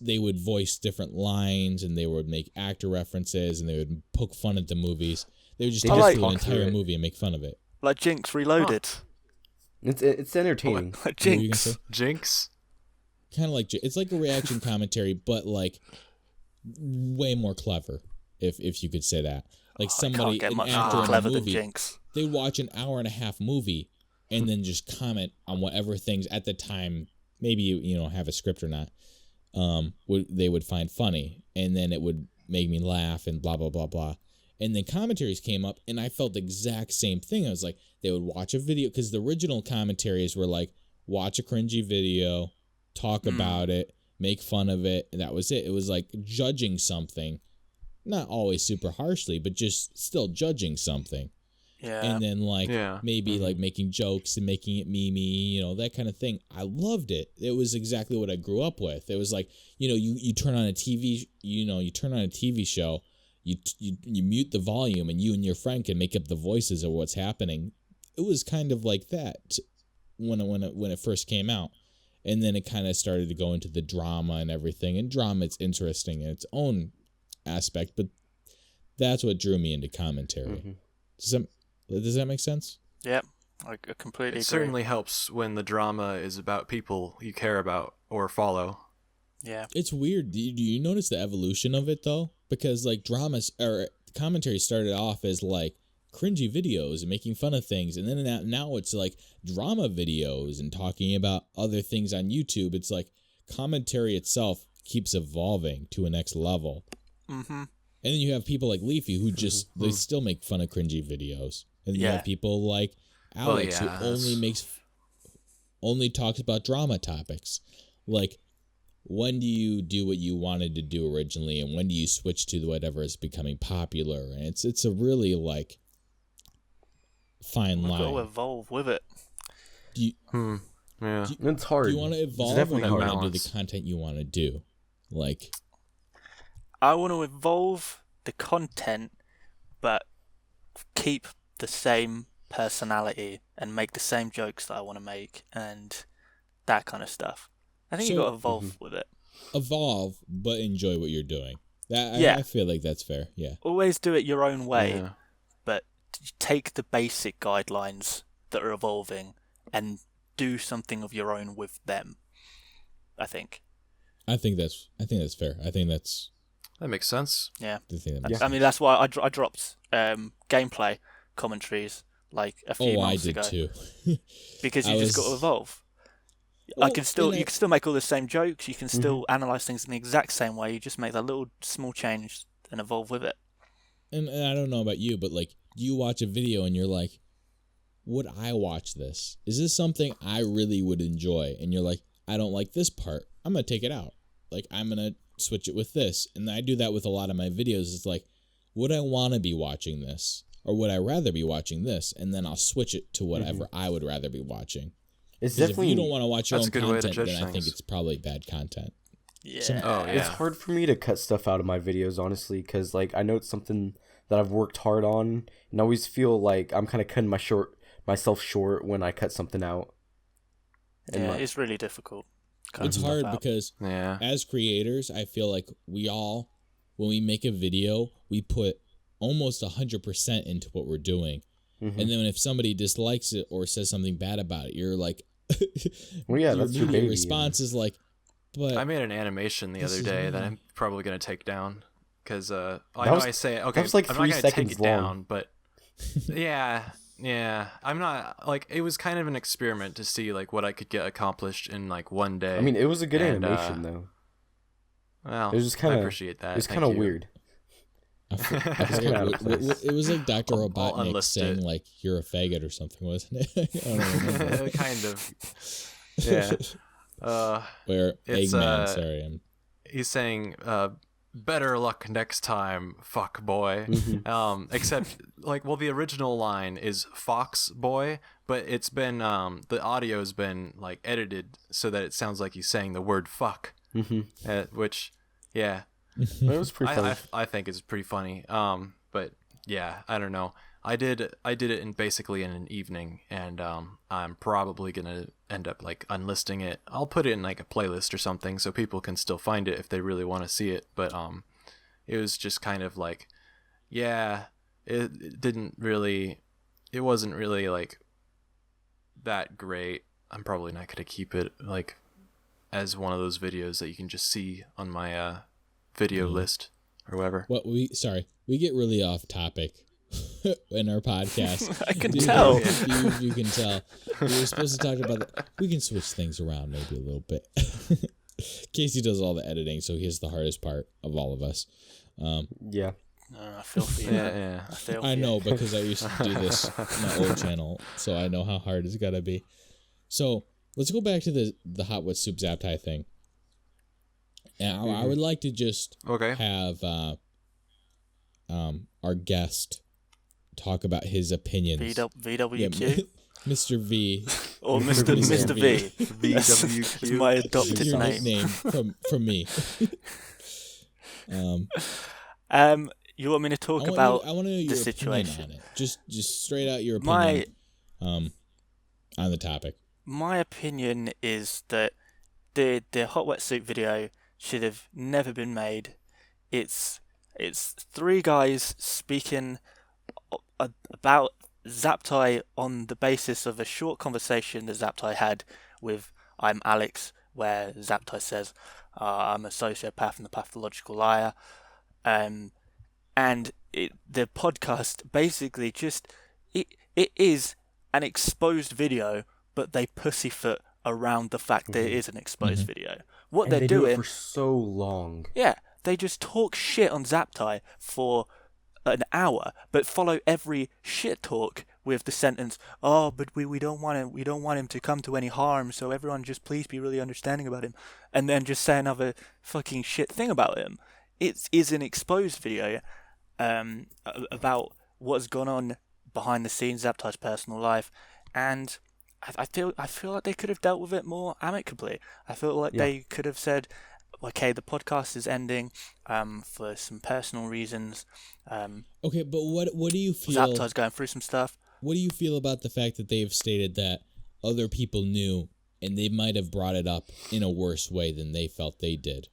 they would voice different lines and they would make actor references and they would poke fun at the movies. They would just They take just an talk through entire it. movie and make fun of it. Like Jinx Reloaded. It's entertaining. Like What were you gonna Jinx. say? Jinx. Kind of like it's like a reaction commentary, but like way more clever, if you could say that. Like somebody, Can't get an much actor more in a clever than movie, Jinx. they watch an hour and a half movie and then just comment on whatever things at the time, maybe you have a script or not, they would find funny, and then it would make me laugh and blah blah blah blah. And then commentaries came up, and I felt the exact same thing. I was like, they would watch a video because the original commentaries were like, watch a cringy video, talk about it, make fun of it, and that was it. It was like judging something, not always super harshly, but just still judging something. Yeah. And then Yeah. maybe like making jokes and making it memey, that kind of thing. I loved it. It was exactly what I grew up with. It was like, you turn on a TV, you turn on a TV show, you mute the volume and you and your friend can make up the voices of what's happening. It was kind of like that when it first came out. And then it kind of started to go into the drama and everything. And drama, it's interesting in its own aspect, but That's what drew me into commentary. Does that make sense? Yep, I completely agree. It certainly helps when the drama is about people you care about or follow. Yeah. It's weird. Do you notice the evolution of it, though? Because, like, dramas or commentary started off as, like, cringy videos and making fun of things. And then now it's, like, drama videos and talking about other things on YouTube. It's like commentary itself keeps evolving to a next level. Mm-hmm. And then you have people like Leafy who just, they still make fun of cringy videos. And you have people like Alex who only talks about drama topics. Like, when do you do what you wanted to do originally, and when do you switch to whatever is becoming popular? And it's a really, like, fine line. Got to evolve with it. It's hard. Do you want to evolve, or do you want to do the content you want to do? Like, I want to evolve the content, but keep the same personality and make the same jokes that I want to make and that kind of stuff. I think you got to evolve with it. Evolve, but enjoy what you're doing. I feel like that's fair. Yeah. Always do it your own way, but take the basic guidelines that are evolving and do something of your own with them. I think that's fair. I think that makes sense. Yeah. Sense. I mean, that's why I dropped gameplay commentaries like a few months ago. I did too. Because you just got to evolve. Well, you can still make all the same jokes. You can still analyze things in the exact same way. You just make that little small change and evolve with it. And I don't know about you, but, like, you watch a video and you're like, would I watch this? Is this something I really would enjoy? And you're like, I don't like this part. I'm going to take it out. Like, I'm going to switch it with this. And I do that with a lot of my videos. It's like, would I want to be watching this? Or would I rather be watching this? And then I'll switch it to whatever I would rather be watching. It's definitely, if you don't want to watch your own content, then things. I think it's probably bad content. Yeah. It's hard for me to cut stuff out of my videos, honestly, because, like, I know it's something that I've worked hard on, and I always feel like I'm kind of cutting myself short when I cut something out. And it's really difficult. It's hard because as creators, I feel like when we make a video, we put almost 100% into what we're doing. And then if somebody dislikes it or says something bad about it, you're like, that's your baby. Response is like, but I made an animation the other day that I'm probably going to take down because I say, okay, that was like I'm 3 not going to seconds take it long. down, but yeah, I'm not, like, it was kind of an experiment to see, like, what I could get accomplished in, like, one day. I mean, it was a good animation, though. Well, it was just kind of, I appreciate that. It was kind of weird. It was like Dr. Robotnik saying, like, you're a faggot or something, wasn't it? I don't remember. Kind of. Yeah. Where Eggman, sorry. He's saying, better luck next time, fuck boy. Except, like, well, the original line is fox boy, but it's been, the audio's been, like, edited so that it sounds like he's saying the word fuck. Which, yeah. It was pretty funny. I think it's pretty funny. But yeah, I don't know. I did it basically in an evening, and I'm probably gonna end up, like, unlisting it. I'll put it in, like, a playlist or something so people can still find it if they really want to see it. But it was just kind of like, it wasn't really, like, that great. I'm probably not gonna keep it, like, as one of those videos that you can just see on my video list or whatever. We get really off topic in our podcast. I can tell. You can tell. We were supposed to talk about that. We can switch things around maybe a little bit. Casey does all the editing, so he's the hardest part of all of us. Yeah. I feel for you. Yeah. I know, because I used to do this on my old channel, so I know how hard it's got to be. So let's go back to the Hot Wet Soup Zaptie thing. And I would like to just have our guest talk about his opinions. VWQ? Mr. V. Or Mr. V. VWQ. It's my adopted your name. Nickname from me. You want me to talk about I want to know your the situation? On it. Just straight out your opinion on the topic. My opinion is that the Hot Wet Soup video should have never been made. It's It's three guys speaking about Zaptie on the basis of a short conversation that Zaptie had with ImAllex, where Zaptie says, I'm a sociopath and a pathological liar. And the podcast basically it is an exposed video, but they pussyfoot around the fact that it is an exposed video. What and they're they doing do it for so long. Yeah, they just talk shit on Zaptie for an hour, but follow every shit talk with the sentence, "Oh, but we don't want him to come to any harm, so everyone just please be really understanding about him," and then just say another fucking shit thing about him. It is an exposed video about what's gone on behind the scenes, Zaptie's personal life, and I feel like they could have dealt with it more amicably. I feel like they could have said, okay, the podcast is ending for some personal reasons. Okay, but what do you feel? Zaptie's going through some stuff. What do you feel about the fact that they've stated that other people knew and they might have brought it up in a worse way than they felt they did?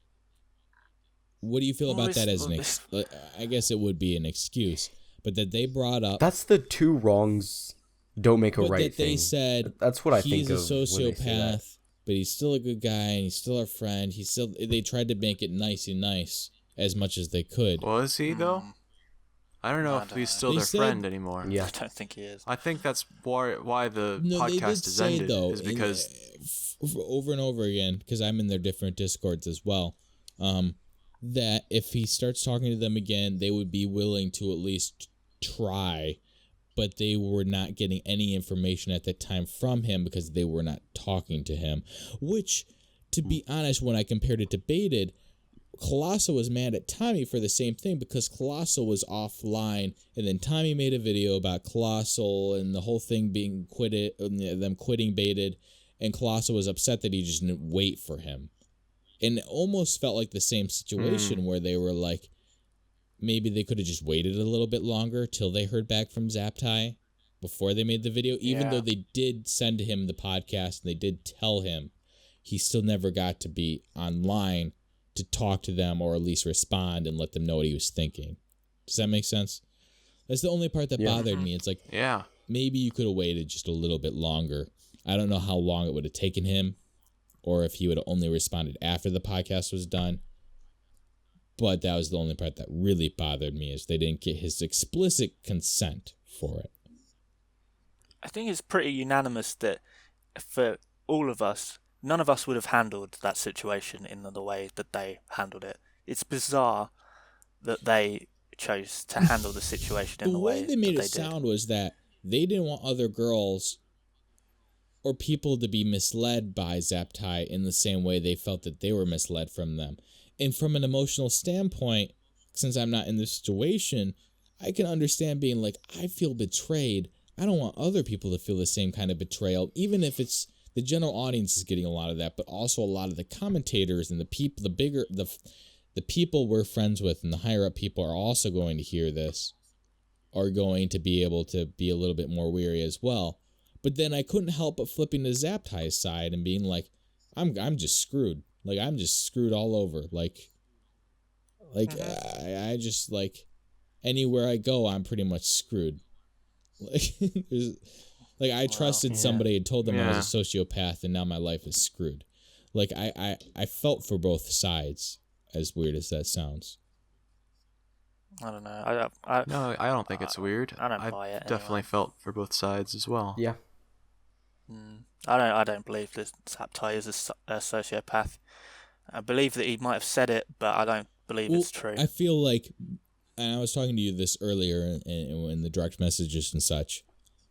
What do you feel about that as I guess it would be an excuse, but that they brought up... That's the two wrongs don't make a but right that they thing. said That's what I think of he's a sociopath. but he's still a good guy and he's still our friend. They tried to make it nice as much as they could. Was he though? I don't know if he's still their friend anymore. Yeah, I don't think he is. I think that's why the No, podcast is ended. Though, is because over and over again, because I'm in their different Discords as well, that if he starts talking to them again, they would be willing to at least try, but they were not getting any information at that time from him because they were not talking to him. Which, to be honest, when I compared it to Baited, Colossal was mad at Tommy for the same thing because Colossal was offline, and then Tommy made a video about Colossal and the whole thing being quitted, them quitting Baited, and Colossal was upset that he just didn't wait for him. And it almost felt like the same situation where they were like, maybe they could have just waited a little bit longer till they heard back from Zaptie before they made the video, even though they did send him the podcast and they did tell him, he still never got to be online to talk to them or at least respond and let them know what he was thinking. Does that make sense? That's the only part that bothered me. It's like, maybe you could have waited just a little bit longer. I don't know how long it would have taken him or if he would have only responded after the podcast was done. But that was the only part that really bothered me, is they didn't get his explicit consent for it. I think it's pretty unanimous that for all of us, none of us would have handled that situation in the way that they handled it. It's bizarre that they chose to handle the situation in the way they made that it sound was that they didn't want other girls or people to be misled by Zaptie in the same way they felt that they were misled from them. And from an emotional standpoint, since I'm not in this situation, I can understand being like, I feel betrayed. I don't want other people to feel the same kind of betrayal, even if it's the general audience is getting a lot of that, but also a lot of the commentators and the people, the people we're friends with and the higher up people are also going to hear this, are going to be able to be a little bit more weary as well. But then I couldn't help but flipping to Zaptie's side and being like, I'm just screwed. Like, I'm just screwed all over. I just, like, anywhere I go, I'm pretty much screwed. Like, I trusted somebody and told them I was a sociopath, and now my life is screwed. Like, I felt for both sides, as weird as that sounds. I don't know. No, I don't think it's weird. I don't buy it. Definitely felt for both sides as well. Yeah. I don't believe that Zaptie is a sociopath. I believe that he might have said it, but I don't believe it's true. I feel like, and I was talking to you this earlier in the direct messages and such,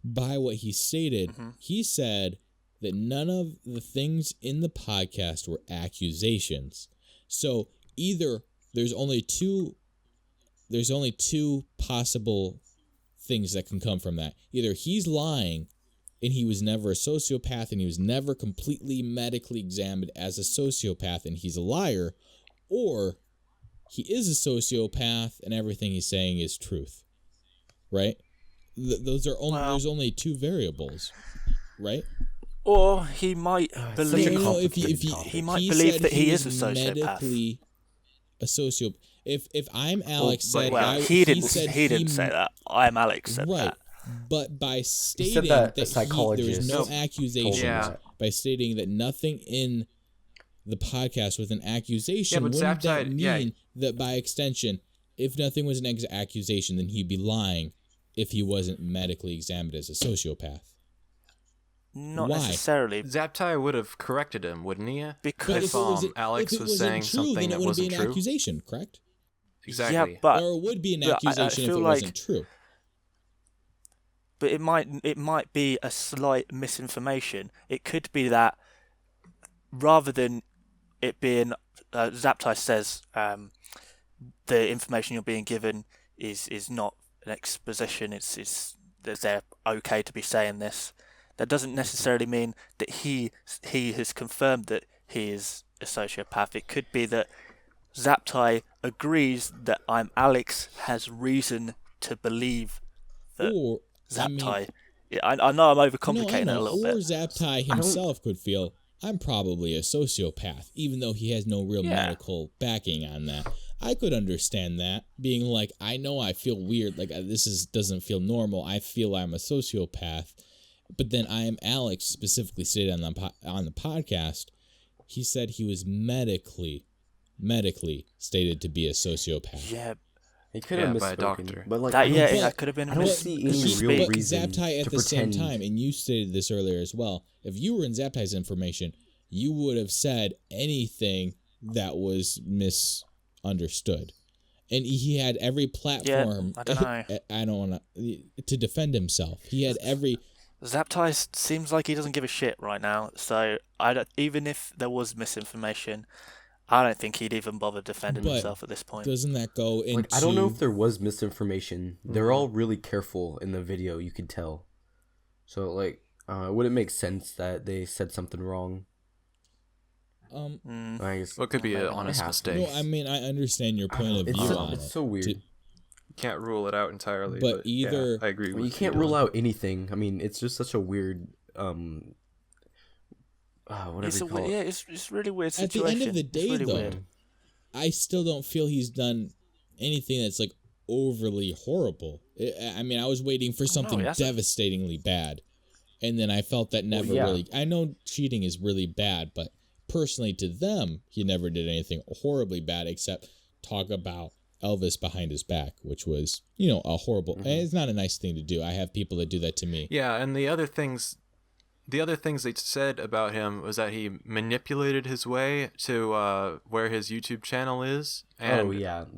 by what he stated, he said that none of the things in the podcast were accusations. So either there's only two possible things that can come from that. Either he's lying and he was never a sociopath and he was never completely medically examined as a sociopath and he's a liar, or he is a sociopath and everything he's saying is truth. Right? Those are only there's only two variables, right? Or he might believe he might believe that he is a sociopath. Medically a sociopath. If ImAllex said, Well, he didn't say that. ImAllex said right. that. But by stating said that a there psychologist was no told him accusation, that. by stating that nothing in the podcast was an accusation, but wouldn't that Zaptie, mean that by extension, if nothing was an accusation, then he'd be lying if he wasn't medically examined as a sociopath? Not Why? necessarily. Zaptie would have corrected him, wouldn't he? Because if Alex if it was wasn't saying true, something then it that wouldn't wasn't be an true. accusation, correct? Exactly. Yeah, but Or it would be an I accusation if feel it like- wasn't true. But it might be a slight misinformation. It could be that rather than it being Zaptie says the information you're being given is not an exposition. It's they're okay to be saying this. That doesn't necessarily mean that he has confirmed that he is a sociopath. It could be that Zaptie agrees that ImAllex has reason to believe that Or Zaptie. I know I'm overcomplicating it a little or bit. Zaptie himself could feel, I'm probably a sociopath, even though he has no real medical backing on that. I could understand that, being like, I know I feel weird, like doesn't feel normal. I feel I'm a sociopath. But then ImAllex specifically stated on the podcast, he said he was medically stated to be a sociopath. Yeah, He could have by a misspoken, doctor. but like that could have been. I don't see any real reason Zaptie at to the same pretend. time, and you stated this earlier as well, if you were in Zaptie's information, you would have said anything that was misunderstood. And he had every platform. I don't know. I don't want to defend himself. He had every. Zaptie seems like he doesn't give a shit right now. So even if there was misinformation, I don't think he'd even bother defending himself at this point. Doesn't that go into? Like, I don't know if there was misinformation. They're all really careful in the video. You could tell. So like, would it make sense that they said something wrong? I guess What could be an honest mistake? No, I mean I understand your point of view on it. It's so weird. Can't rule it out entirely. But either- yeah, I agree. Well, with you can't Dylan. rule out anything. I mean, it's just such a weird whatever It's you call it. yeah, it's really weird At the situation. end of the It's day, really though, weird. I still don't feel he's done anything that's like overly horrible. I mean, I was waiting for something he hasn't. devastatingly bad, and then I felt that never yeah. really. I know cheating is really bad, but personally to them, he never did anything horribly bad except talk about Elvis behind his back, which was, a horrible. It's not a nice thing to do. I have people that do that to me. Yeah, and the other things they said about him was that he manipulated his way to where his YouTube channel is. And,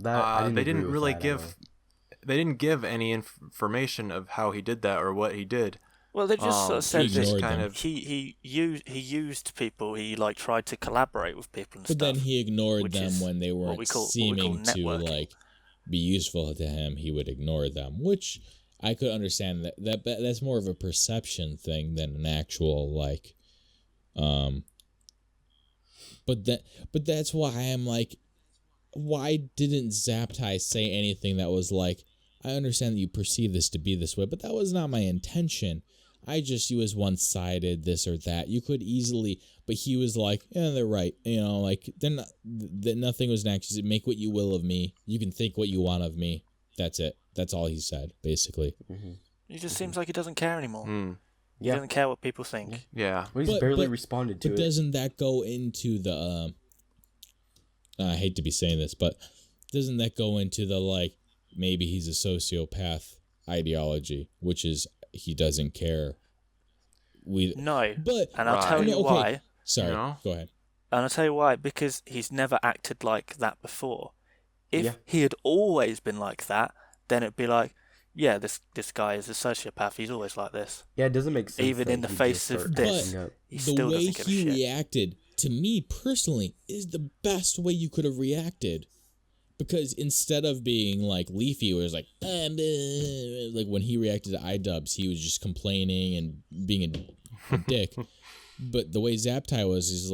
that they didn't really give any information of how he did that or what he did. Well, they just sort of said he ignored that them. he used people. He tried to collaborate with people and But stuff. then he ignored which them is when they what weren't we call seeming to networking. be useful to him. He would ignore them, which I could understand that's more of a perception thing than an actual But that's why I'm like, why didn't Zaptie say anything that was like, I understand that you perceive this to be this way, but that was not my intention. You was one-sided, this or that. You could easily, but he was like, yeah, they're right. Nothing was an accusation. Make what you will of me. You can think what you want of me. That's it. That's all he said, basically. He just seems like he doesn't care anymore. He Yeah. doesn't care what people think. Yeah. Well, he's barely responded to But it. doesn't that go into the, I hate to be saying this, but doesn't that go into the, maybe he's a sociopath ideology, which is he doesn't care. No, But and I'll tell you okay. why. Sorry, No. go ahead. And I'll tell you why. Because he's never acted like that before. If Yeah. he had always been like that, then it'd be like, yeah, this guy is a sociopath. He's always like this. Yeah, it doesn't make sense. Even that in the he'd face just of start this. acting up. He The still way doesn't give a he shit. reacted, to me personally, is the best way you could have reacted. Because instead of being Leafy, where it was like when he reacted to iDubbbz, he was just complaining and being a dick. But the way Zaptie was is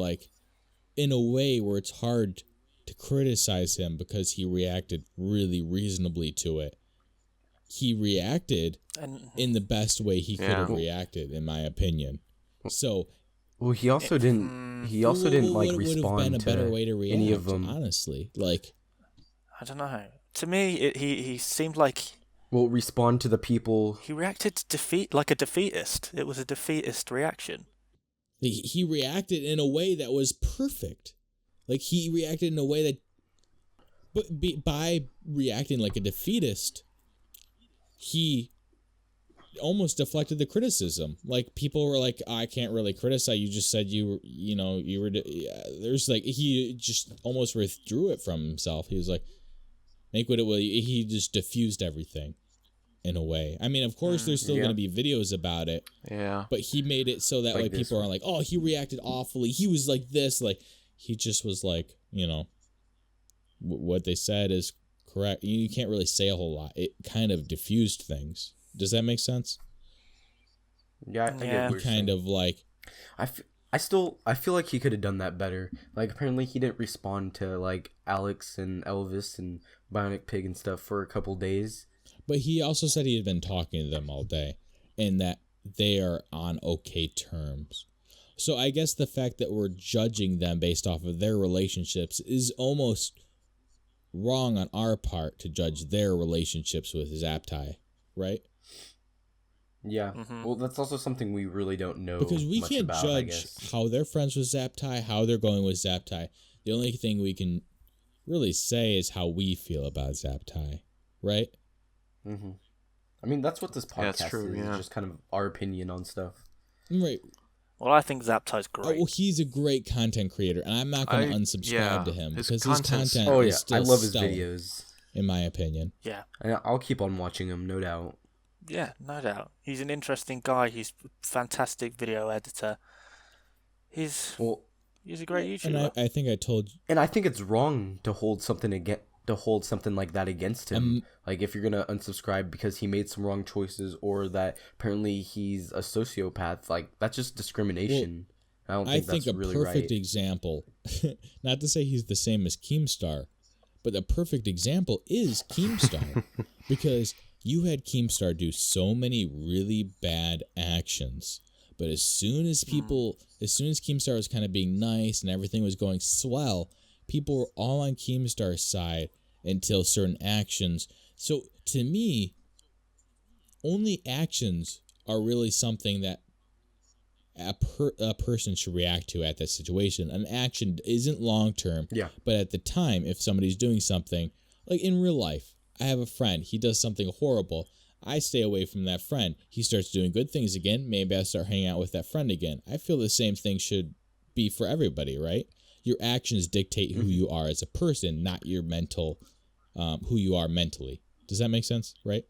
in a way where it's hard to criticize him because he reacted really reasonably to it. He reacted in the best way he could have reacted, in my opinion. So, Well, he also didn't. He also didn't what would have respond been a better way to to react, any of them. honestly. I don't know. To me, he seemed like Will respond to the people. he reacted to defeat like a defeatist. It was a defeatist reaction. He reacted in a way that was perfect. Like, he reacted in a way that... But by reacting like a defeatist, he almost deflected the criticism. Like, people were like, I can't really criticize. You just said you were... There's like... He just almost withdrew it from himself. He was like, make what it will. He just diffused everything in a way. I mean, of course, there's still going to be videos about it. Yeah. But he made it so that like people are like, oh, he reacted awfully. He was like this. Like, he just was like, what they said is correct. You can't really say a whole lot. It kind of diffused things. Does that make sense? Yeah, I get what you're kind saying. of like... I feel like he could have done that better. Like, apparently he didn't respond to, like, Alex and Elvis and Bionic Pig and stuff for a couple days. But he also said he had been talking to them all day and that they are on okay terms. So I guess the fact that we're judging them based off of their relationships is almost wrong on our part to judge their relationships with Zaptie, right? Yeah. Well, that's also something we really don't know. Because we much can't about, judge how they're friends with Zaptie, how they're going with Zaptie. The only thing we can really say is how we feel about Zaptie, right? Mm-hmm. I mean, that's what this podcast is. Yeah. Just kind of our opinion on stuff. Right. Well, I think Zaptie's great. Oh, well, he's a great content creator, and I'm not going to unsubscribe to him because his content is still I love his stellar, videos. in my opinion. Yeah. And I'll keep on watching him, no doubt. Yeah, no doubt. He's an interesting guy. He's a fantastic video editor. He's a great YouTuber. And I think I told you. And I think it's wrong to hold something like that against him. Like, if you're gonna unsubscribe because he made some wrong choices or that apparently he's a sociopath, like, that's just discrimination. Well, I don't think that's really right. a perfect example, not to say he's the same as Keemstar, but the perfect example is Keemstar. Because you had Keemstar do so many really bad actions, but as soon as Keemstar was kind of being nice and everything was going swell, people were all on Keemstar's side until certain actions. So to me, only actions are really something that a person should react to at that situation. An action isn't long term, but at the time, if somebody's doing something, like in real life, I have a friend, he does something horrible, I stay away from that friend. He starts doing good things again, maybe I start hanging out with that friend again. I feel the same thing should be for everybody, right? Your actions dictate who you are as a person, not your mental, who you are mentally. Does that make sense, right?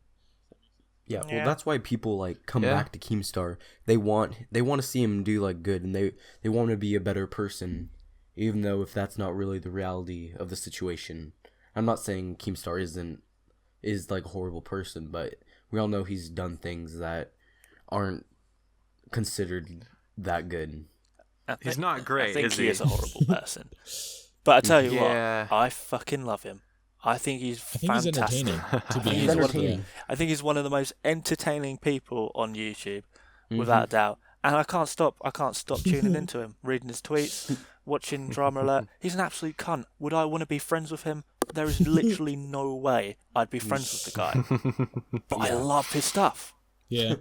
Yeah, well, that's why people like come back to Keemstar. They want to see him do like good, and they want to be a better person, even though if that's not really the reality of the situation. I'm not saying Keemstar is like a horrible person, but we all know he's done things that aren't considered that good. He's not great. I think is he he is a horrible person. But I tell you Yeah. what, I fucking love him. I think he's fantastic. He's entertaining. To be He's honest with you. entertaining. I think he's one of the most entertaining people on YouTube, without a doubt. And I can't stop tuning into him, reading his tweets, watching Drama Alert. He's an absolute cunt. Would I want to be friends with him? There is literally no way I'd be friends with the guy. But I love his stuff. Yeah.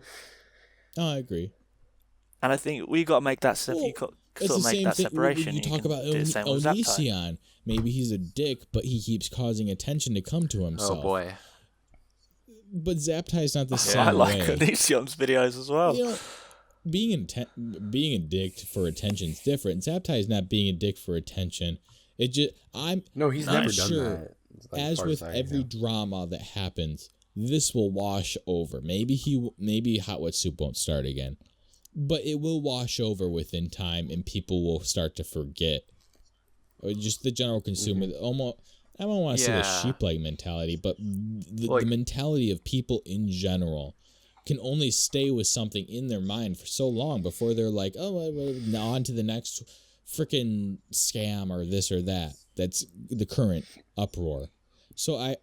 No, I agree. And I think we got to make that step. Well, You got it's sort the of make same that thing separation. when you talk can about do the same with Zaptie. Onision. Maybe he's a dick, but he keeps causing attention to come to himself. Oh boy. But Zaptie's not the same I like way. Onision's videos as well. You know, being a dick for attention is different. Zaptie's not being a dick for attention. It just No, he's I'm never sure, done that. Like, as far with I every know. drama that happens, this will wash over. Maybe Hot Wet Soup won't start again, but it will wash over within time, and people will start to forget. Or just the general consumer, almost. I don't want to say the sheep-like mentality, but the mentality of people in general can only stay with something in their mind for so long before they're like, oh, on to the next freaking scam or this or that. That's the current uproar. So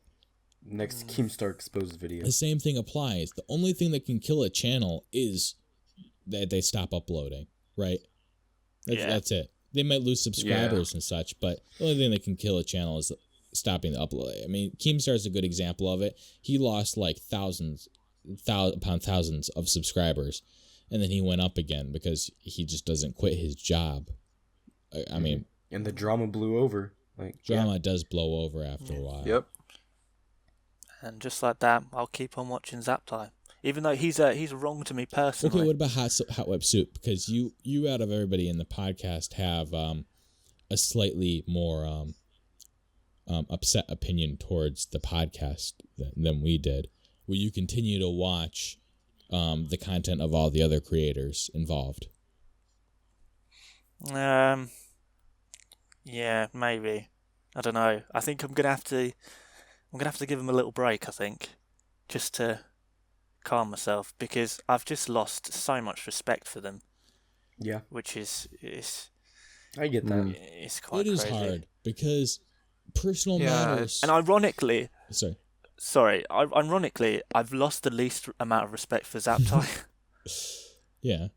Next Keemstar exposed video. the same thing applies. The only thing that can kill a channel is that they stop uploading, right? That's it. They might lose subscribers and such, but the only thing that can kill a channel is stopping the upload. I mean, Keemstar is a good example of it. He lost like thousands of subscribers, and then he went up again because he just doesn't quit his job. I mean, and the drama blew over. Like drama does blow over after a while. Yep. And just like that, I'll keep on watching Zaptie, even though he's wrong to me personally. Okay, what about Hot Web Soup? Because you out of everybody in the podcast have a slightly more upset opinion towards the podcast than we did. Will you continue to watch the content of all the other creators involved? Yeah, maybe. I don't know. I think I'm gonna have to give him a little break. I think, just to calm myself, because I've just lost so much respect for them. Yeah, which is I get that. It's quite It is crazy. hard because personal matters. And ironically, Sorry, I've lost the least amount of respect for Zaptie. yeah.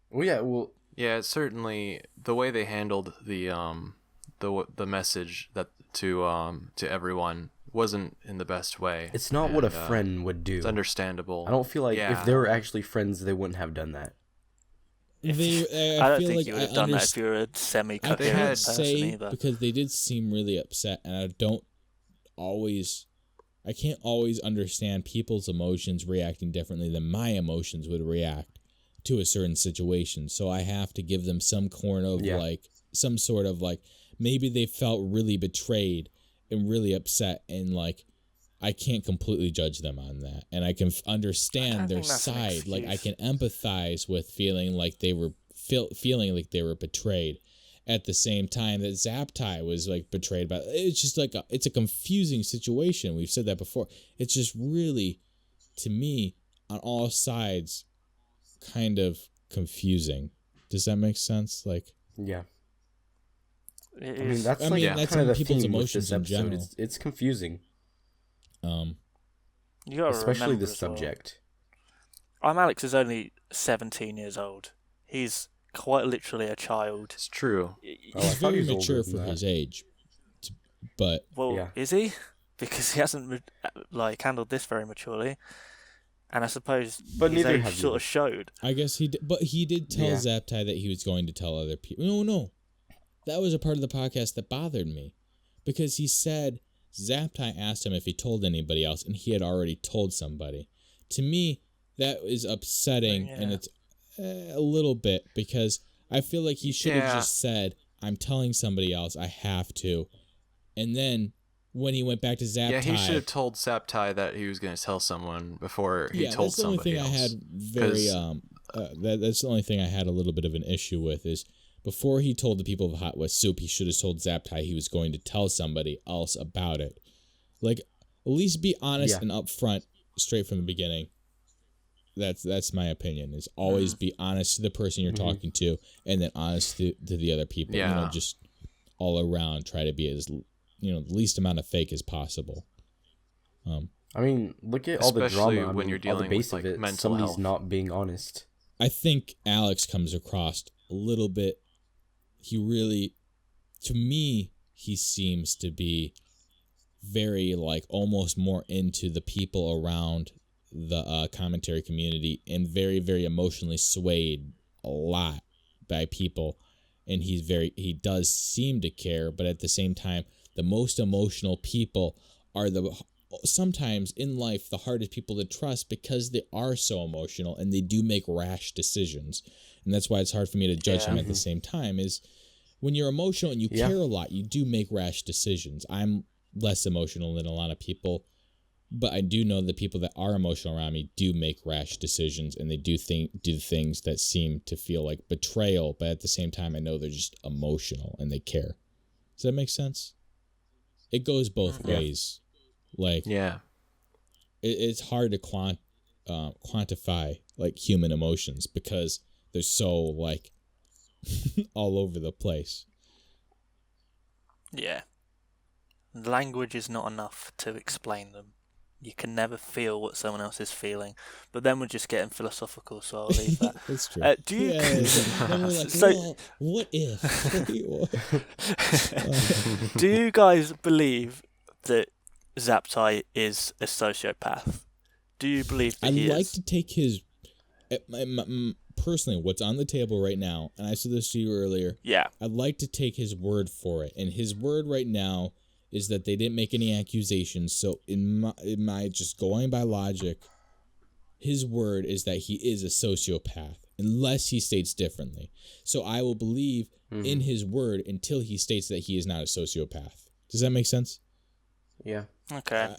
Well, Yeah, it's certainly the way they handled the message that to everyone wasn't in the best way. it's not what a friend would do. It's understandable. I don't feel like Yeah. if they were actually friends, they wouldn't have done that. I don't feel think like you would have done that if you were a I semi-coherent can't person say either. because they did seem really upset, and I can't always understand people's emotions reacting differently than my emotions would react to a certain situation. So I have to give them some some sort of like, maybe they felt really betrayed and really upset, and like, I can't completely judge them on that, and I can understand their side. Like, I can empathize with feeling like they were betrayed. At the same time that Zaptie was like betrayed by, it's just like it's a confusing situation. We've said that before. It's just really, to me, on all sides, kind of confusing. Does that make sense? Like, Yeah. It I mean, is. that's I like mean, that's kind of in the people's theme with emotions this in episode. general. It's confusing, You gotta especially remember this as well. subject. ImAllex is only 17 years old. He's quite literally a child. It's true. Oh, I he's thought very he was older mature than for that. his age, but Well, Yeah. is he? Because he hasn't handled this very maturely, and I suppose But his neither age have you. sort of showed. I guess he did. But he did tell Yeah. Zaptie that he was going to tell other people. No, that was a part of the podcast that bothered me, because he said Zaptie asked him if he told anybody else, and he had already told somebody. To me, that is upsetting, and it's a little bit, because I feel like he should have just said, "I'm telling somebody else. I have to," and then when he went back to Zaptie, Yeah, he should have told Zaptie that he was going to tell someone before he told that's the only somebody thing else. I had very that's the only thing I had a little bit of an issue with, is before he told the people of Hot West Soup, he should have told Zaptie he was going to tell somebody else about it. Like, at least be honest and upfront straight from the beginning. That's my opinion, is always be honest to the person you're talking to, and then honest to the other people. Yeah. You know, just all around try to be as, the least amount of fake as possible. I mean, look at all the Especially drama. when you're all dealing the base with, like, of it, mental somebody's health. not being honest. I think Alex comes across a little bit. To me, he seems to be very, like, almost more into the people around the commentary community, and very, very emotionally swayed a lot by people. And he does seem to care, but at the same time, the most emotional people are sometimes in life the hardest people to trust, because they are so emotional and they do make rash decisions. And that's why it's hard for me to judge him at the same time, is when you're emotional and you care a lot, you do make rash decisions. I'm less emotional than a lot of people, but I do know the people that are emotional around me do make rash decisions, and they do things that seem to feel like betrayal, but at the same time I know they're just emotional and they care. Does that make sense? It goes both ways. Like, it's hard to quantify like human emotions, because they're so like all over the place. Yeah. Language is not enough to explain them. you can never feel what someone else is feeling. But then we're just getting philosophical, so I'll leave that. That's true. Do you? Then we're like, well, what if? Do you guys believe that Zaptie is a sociopath? Do you believe that he is? I'd like to take his... Personally, what's on the table right now, and I said this to you earlier, Yeah. I'd like to take his word for it. And his word right now is that they didn't make any accusations. So in my just going by logic, his word is that he is a sociopath, unless he states differently. So I will believe in his word until he states that he is not a sociopath. Does that make sense? Yeah. Okay.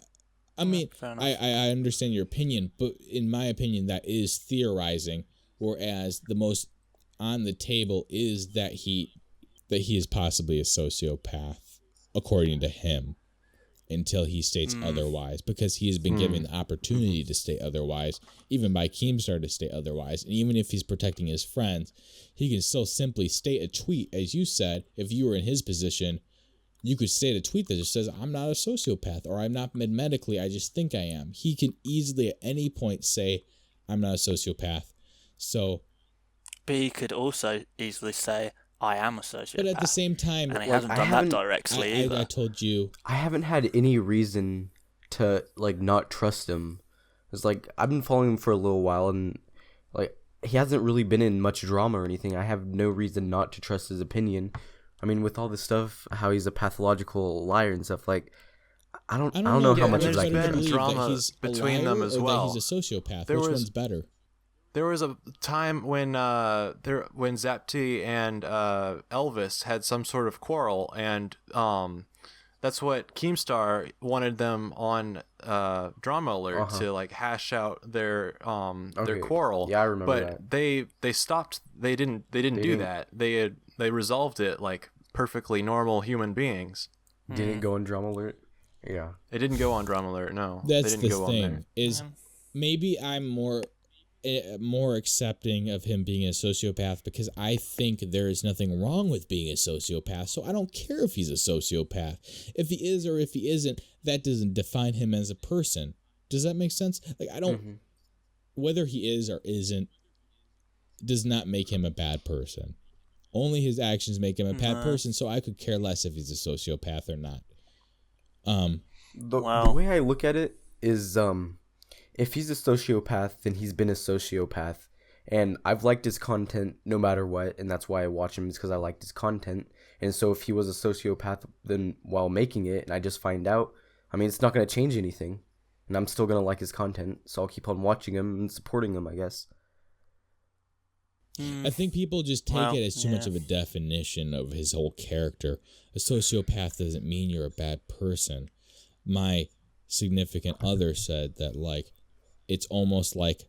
I mean, Fair enough. I understand your opinion, but in my opinion, that is theorizing, whereas the most on the table is that he is possibly a sociopath, according to him, until he states otherwise, because he has been given the opportunity to state otherwise, even by Keemstar to state otherwise. And even if he's protecting his friends, he can still simply state a tweet, as you said. If you were in his position, you could state a tweet that just says, I'm not a sociopath, or I'm not medically, I just think I am. He can easily at any point say, I'm not a sociopath. So, but he could also easily say, I am a sociopath. but at the same time, and he hasn't done that directly either. I told you. I haven't had any reason to not trust him. It's I've been following him for a little while, and he hasn't really been in much drama or anything. I have no reason not to trust his opinion. I mean, with all this stuff, how he's a pathological liar and stuff, I don't know how much of that there's can been trust. drama between them as well. That he's a sociopath. Which one's better? There was a time when Zaptie and Elvis had some sort of quarrel, and that's what Keemstar wanted them on Drama Alert to hash out their quarrel. Yeah, I remember but that. they stopped. They didn't do that. They resolved it like perfectly normal human beings. Didn't go on Drama Alert. Yeah, it didn't go on Drama Alert. No, that's they didn't the go thing. On there. Is maybe I'm more accepting of him being a sociopath because I think there is nothing wrong with being a sociopath, so I don't care if he's a sociopath. If he is or if he isn't, that doesn't define him as a person. Does that make sense? I don't... Whether he is or isn't does not make him a bad person. Only his actions make him a bad person, so I could care less if he's a sociopath or not. The way I look at it is... if he's a sociopath, then he's been a sociopath. And I've liked his content no matter what, and that's why I watch him, is because I liked his content. And so if he was a sociopath then while making it, and I just find out, I mean, it's not going to change anything. And I'm still going to like his content, so I'll keep on watching him and supporting him, I guess. I think people just take it as too much of a definition of his whole character. A sociopath doesn't mean you're a bad person. My significant other said that, it's almost like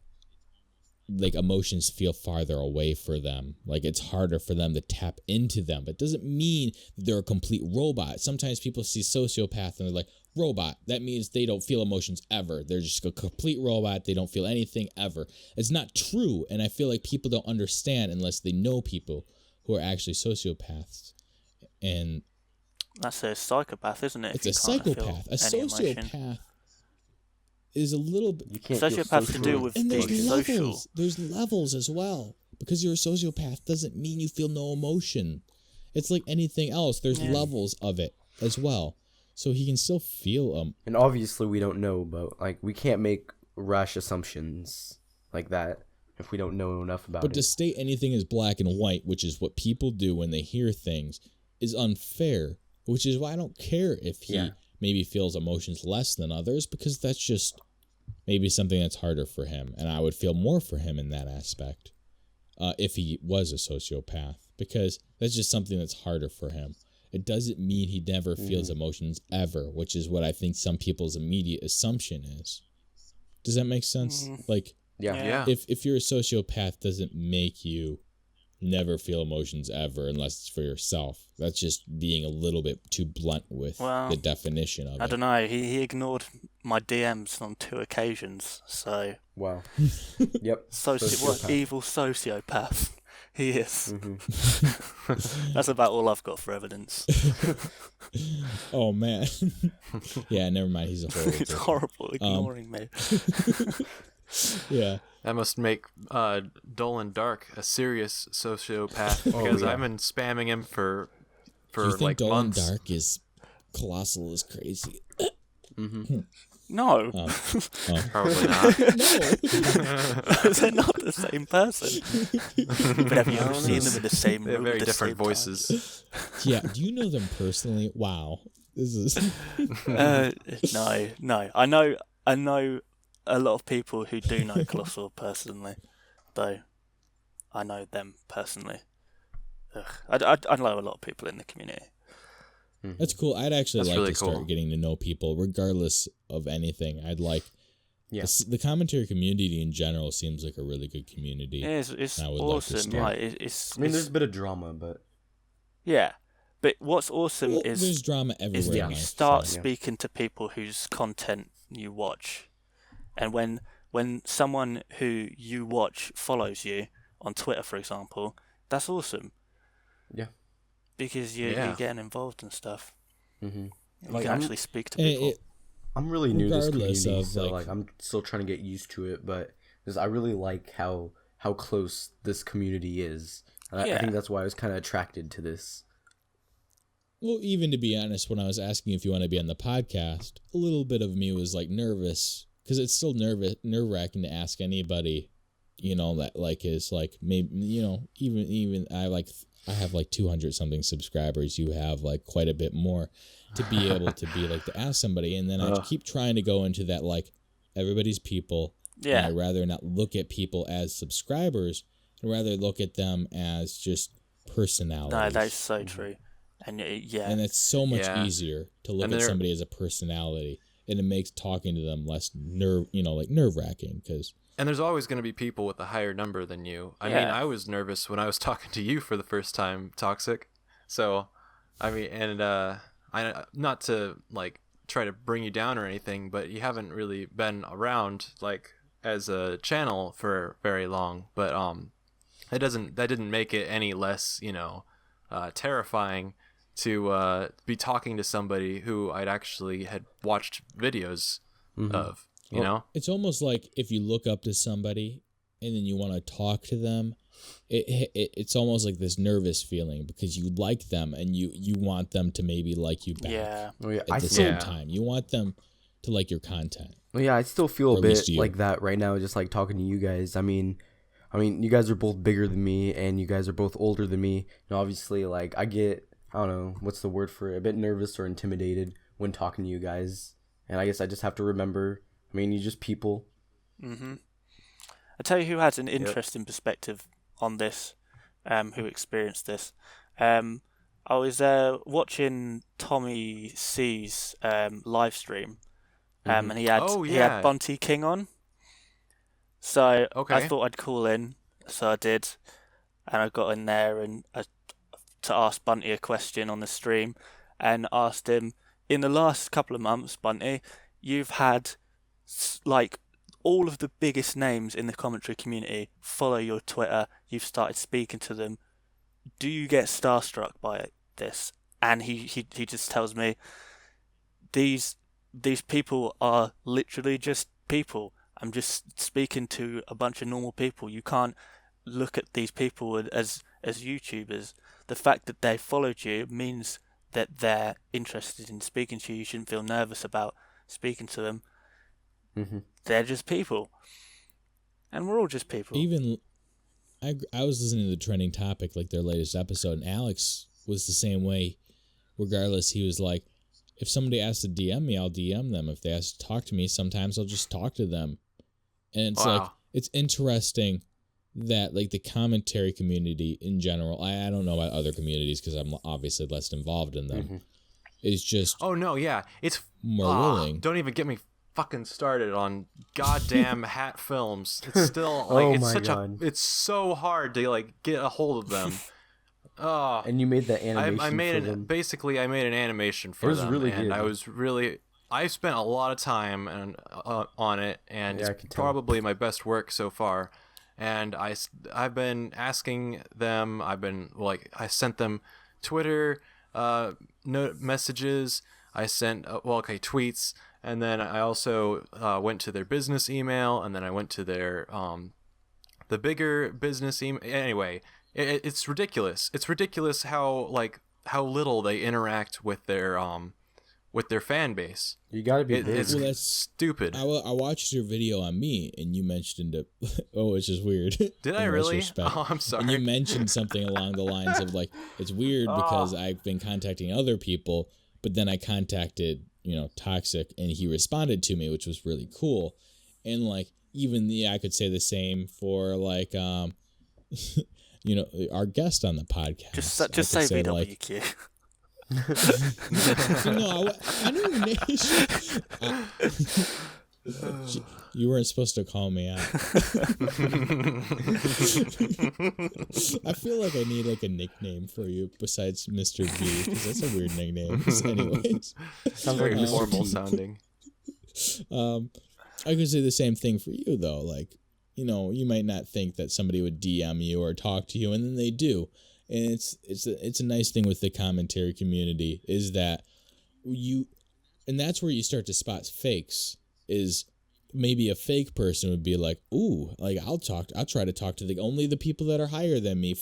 emotions feel farther away for them. It's harder for them to tap into them. But it doesn't mean that they're a complete robot. Sometimes people see sociopath and they're like, robot. That means they don't feel emotions ever. They're just a complete robot. They don't feel anything ever. It's not true. And I feel like people don't understand unless they know people who are actually sociopaths. And that's a psychopath, isn't it? It's a psychopath. A sociopath is a little bit... Sociopaths to do with being social. There's levels as well. Because you're a sociopath doesn't mean you feel no emotion. It's like anything else. There's levels of it as well. So he can still feel them. And obviously we don't know, but we can't make rash assumptions like that if we don't know enough about it. But to state anything as black and white, which is what people do when they hear things, is unfair. Which is why I don't care if he maybe feels emotions less than others, because that's just maybe something that's harder for him. And I would feel more for him in that aspect if he was a sociopath, because that's just something that's harder for him. It doesn't mean he never feels emotions ever, which is what I think some people's immediate assumption is. Does that make sense? If you're a sociopath, doesn't make you never feel emotions ever unless it's for yourself. That's just being a little bit too blunt with the definition of it. I don't know. He ignored my DMs on 2 occasions, so... Wow. Yep. What evil sociopath. He is. Mm-hmm. That's about all I've got for evidence. Oh man. Yeah, never mind. He's a horrible. It's horrible ignoring me. Yeah. That must make Dolan Dark a serious sociopath because yeah. I've been spamming him for Do you think like Dolan months. Dark is colossal is crazy? No. Probably not. They're not the same person. But have you ever seen them in the same They have room very at the different same time? voices. Yeah. Do you know them personally? Wow. This is. No. I know a lot of people who do know Colossal personally, though. I know them personally. I know a lot of people in the community. That's cool. I'd actually That's like really to start cool. getting to know people, regardless of anything. I'd like. Yeah. The commentary community in general seems like a really good community. It's I would like to awesome. start. Like, I mean, it's there's a bit of drama, but yeah. But what's awesome Well, is there's drama everywhere. is that in you life, start so- speaking to people whose content you watch, and when someone who you watch follows you on Twitter, for example, that's awesome. Yeah. Because you're getting involved and stuff. mm-hmm. You Like, can I'm- actually speak to And people. I'm really new to this Regardless community, of, so like- like I'm still trying to get used to it. But because I really like how close this community is, and I Yeah. think that's why I was kind of attracted to this. Well, even to be honest, when I was asking if you want to be on the podcast, a little bit of me was like nervous because it's still nerve-wracking to ask anybody, that like is like maybe even I have like 200 something subscribers. You have like quite a bit more to be able to be like to ask somebody, and then I keep trying to go into that like everybody's people. Yeah. And I'd rather not look at people as subscribers, and rather look at them as just personalities. No, that's so true. And yeah, And it's so much Yeah. easier to look And at they're- somebody as a personality, and it makes talking to them less nerve-wracking because And there's always going to be people with a higher number than you. I mean, Yeah. I was nervous when I was talking to you for the first time, Toxic. So, I mean, and I not to like try to bring you down or anything, but you haven't really been around like as a channel for very long. But that didn't make it any less terrifying to be talking to somebody who I'd actually had watched videos of. You know? it's almost like if you look up to somebody and then you want to talk to them, it's almost like this nervous feeling because you like them and you want them to maybe like you back. yeah. Oh, yeah, At the same time, you want them to like your content. Well, yeah, I still feel Or a at bit least you. like that right now, just like talking to you guys. I mean, you guys are both bigger than me, and you guys are both older than me. And obviously, like, I get, I don't know, what's the word for it, a bit nervous or intimidated when talking to you guys. And I guess I just have to remember, you're just people. Mm-hmm. I'll tell you who has an interesting perspective on this, who experienced this. I was watching Tommy C's live stream, and he had Bunty King on. So Okay. I thought I'd call in, so I did, and I got in there and to ask Bunty a question on the stream, and asked him, in the last couple of months, Bunty, you've had like all of the biggest names in the commentary community follow your Twitter. You've started speaking to them. Do you get starstruck by this? And he just tells me these people are literally just people. I'm just speaking to a bunch of normal people. You can't look at these people as YouTubers. The fact that they followed you means that they're interested in speaking to you. You shouldn't feel nervous about speaking to them. Mm-hmm. They're just people, and we're all just people. Even I was listening to the trending topic, like their latest episode, and Alex was the same way. Regardless, he was like, if somebody asks to DM me, I'll DM them. If they ask to talk to me, sometimes I'll just talk to them. And it's like, it's interesting that like the commentary community in general, I don't know about other communities because I'm obviously less involved in them, is just Oh no, yeah, it's more willing. Don't even get me fucking started on goddamn hat films. It's still like Oh it's my such God. it's so hard to like get a hold of them. Oh, And you made that animation I made for them. basically I made an animation for It was them, really and good. I spent a lot of time on it, and Yeah, I it's could tell. probably my best work so far. and I've been asking them. I sent them Twitter messages. I sent tweets, and then I also went to their business email, and then I went to their the bigger business email. Anyway, it's ridiculous. It's ridiculous how little they interact with their fan base. You gotta be big. It's stupid. I watched your video on me, and you mentioned it. Oh, it's just weird. Did I really? Oh, I'm sorry. And you mentioned something along the lines of like, it's weird because I've been contacting other people, but then I contacted, Toxic, and he responded to me, which was really cool. And like, even I could say the same for like, our guest on the podcast. Just say VWQ. I don't. You weren't supposed to call me out. I feel like I need like a nickname for you besides Mr. B, because that's a weird nickname. Anyways, sounds very formal sounding. I could say the same thing for you though. Like, you might not think that somebody would DM you or talk to you, and then they do. And it's a nice thing with the commentary community is that and that's where you start to spot fakes. Is maybe a fake person would be like, ooh, like I'll try to talk to only the people that are higher than me.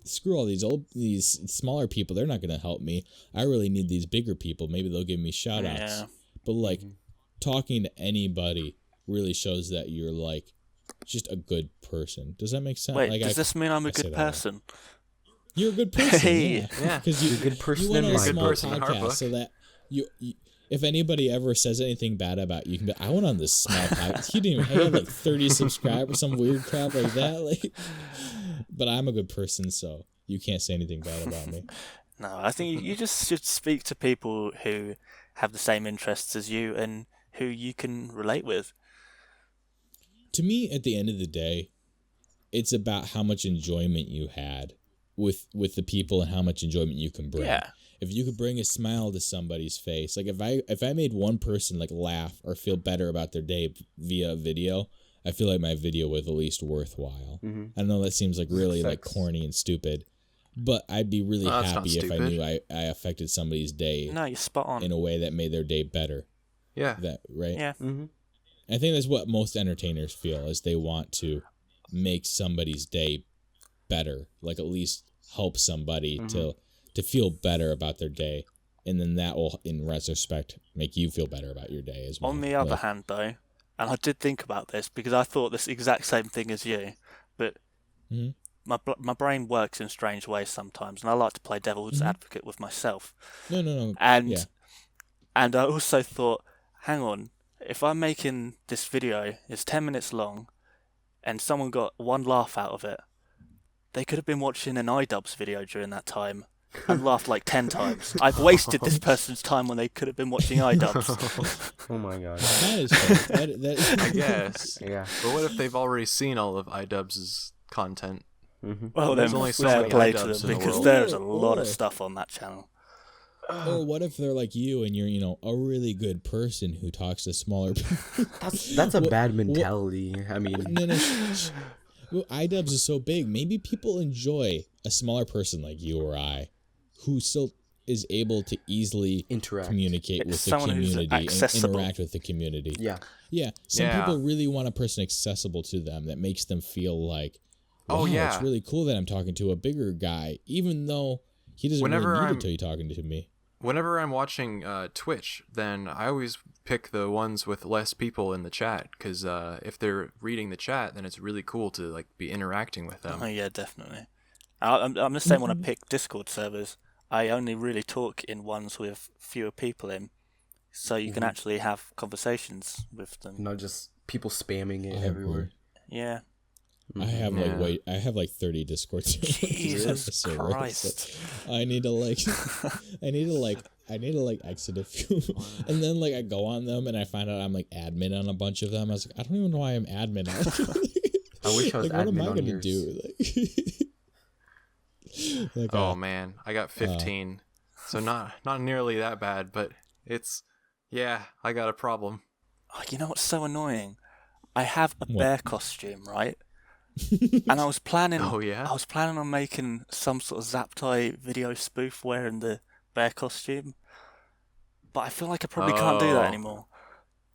Screw all these smaller people. They're not going to help me. I really need these bigger people. Maybe they'll give me shout outs. Yeah. But like talking to anybody really shows that you're like just a good person. Does that make sense? Wait, does this mean I'm a good person? You're a good person, yeah. Because you're a good person. You went on a small podcast so that you, if anybody ever says anything bad about you, you can be, I went on this small podcast. He didn't even have like 30 subscribers, some weird crap like that. Like, but I'm a good person, so you can't say anything bad about me. No, I think you just should speak to people who have the same interests as you and who you can relate with. To me, at the end of the day, it's about how much enjoyment you had with the people and how much enjoyment you can bring. Yeah. If you could bring a smile to somebody's face, like if I made one person like laugh or feel better about their day via video, I feel like my video was at least worthwhile. Mm-hmm. I know that seems like really like corny and stupid, but I'd be really happy if I knew I affected somebody's day. No, you're spot on. In a way that made their day better. Yeah. Right? Yeah. Mm-hmm. I think that's what most entertainers feel, is they want to make somebody's day better, like at least help somebody to feel better about their day, and then that will, in retrospect, make you feel better about your day as well. On the other hand, though, and I did think about this because I thought this exact same thing as you, but my brain works in strange ways sometimes, and I like to play devil's advocate with myself. No. And I also thought, hang on, if I'm making this video, it's 10 minutes long, and someone got one laugh out of it, they could have been watching an iDubbbz video during that time and laughed like 10 times. I've wasted this person's time when they could have been watching iDubbbz. Oh my god. That is fair. That I guess. Yeah. But what if they've already seen all of iDubbbz's content? Mm-hmm. Well, there's then only so many play to iDubbbz them in the because world. there's a lot of stuff on that channel. Or what if they're like you and you're, a really good person who talks to smaller people? That's a bad mentality. I mean, no. Well, iDubbbz is so big. Maybe people enjoy a smaller person like you or I, who still is able to easily communicate with the community and interact with the community. Yeah. Some people really want a person accessible to them that makes them feel like, wow, it's really cool that I'm talking to a bigger guy, even though he doesn't really need it till you're talking to me. Whenever I'm watching Twitch, then I always pick the ones with less people in the chat, because if they're reading the chat, then it's really cool to like be interacting with them. Oh yeah, definitely. I'm the same when I pick Discord servers. I only really talk in ones with fewer people in, so you can actually have conversations with them. Not just people spamming it everywhere. Yeah. I have I have like 30 Discord servers. Jesus Christ! So I need to exit a few, and then like I go on them and I find out I'm like admin on a bunch of them. I was like, I don't even know why I'm admin on. I wish I was admin on yours. What am I gonna do? Oh man, I got 15, so not nearly that bad, but it's I got a problem. Oh, you know what's so annoying? I have a bear costume, right? And I was planning. Oh yeah. I was planning on making some sort of Zaptie video spoof wearing the bear costume, but I feel like I probably can't do that Oh. anymore.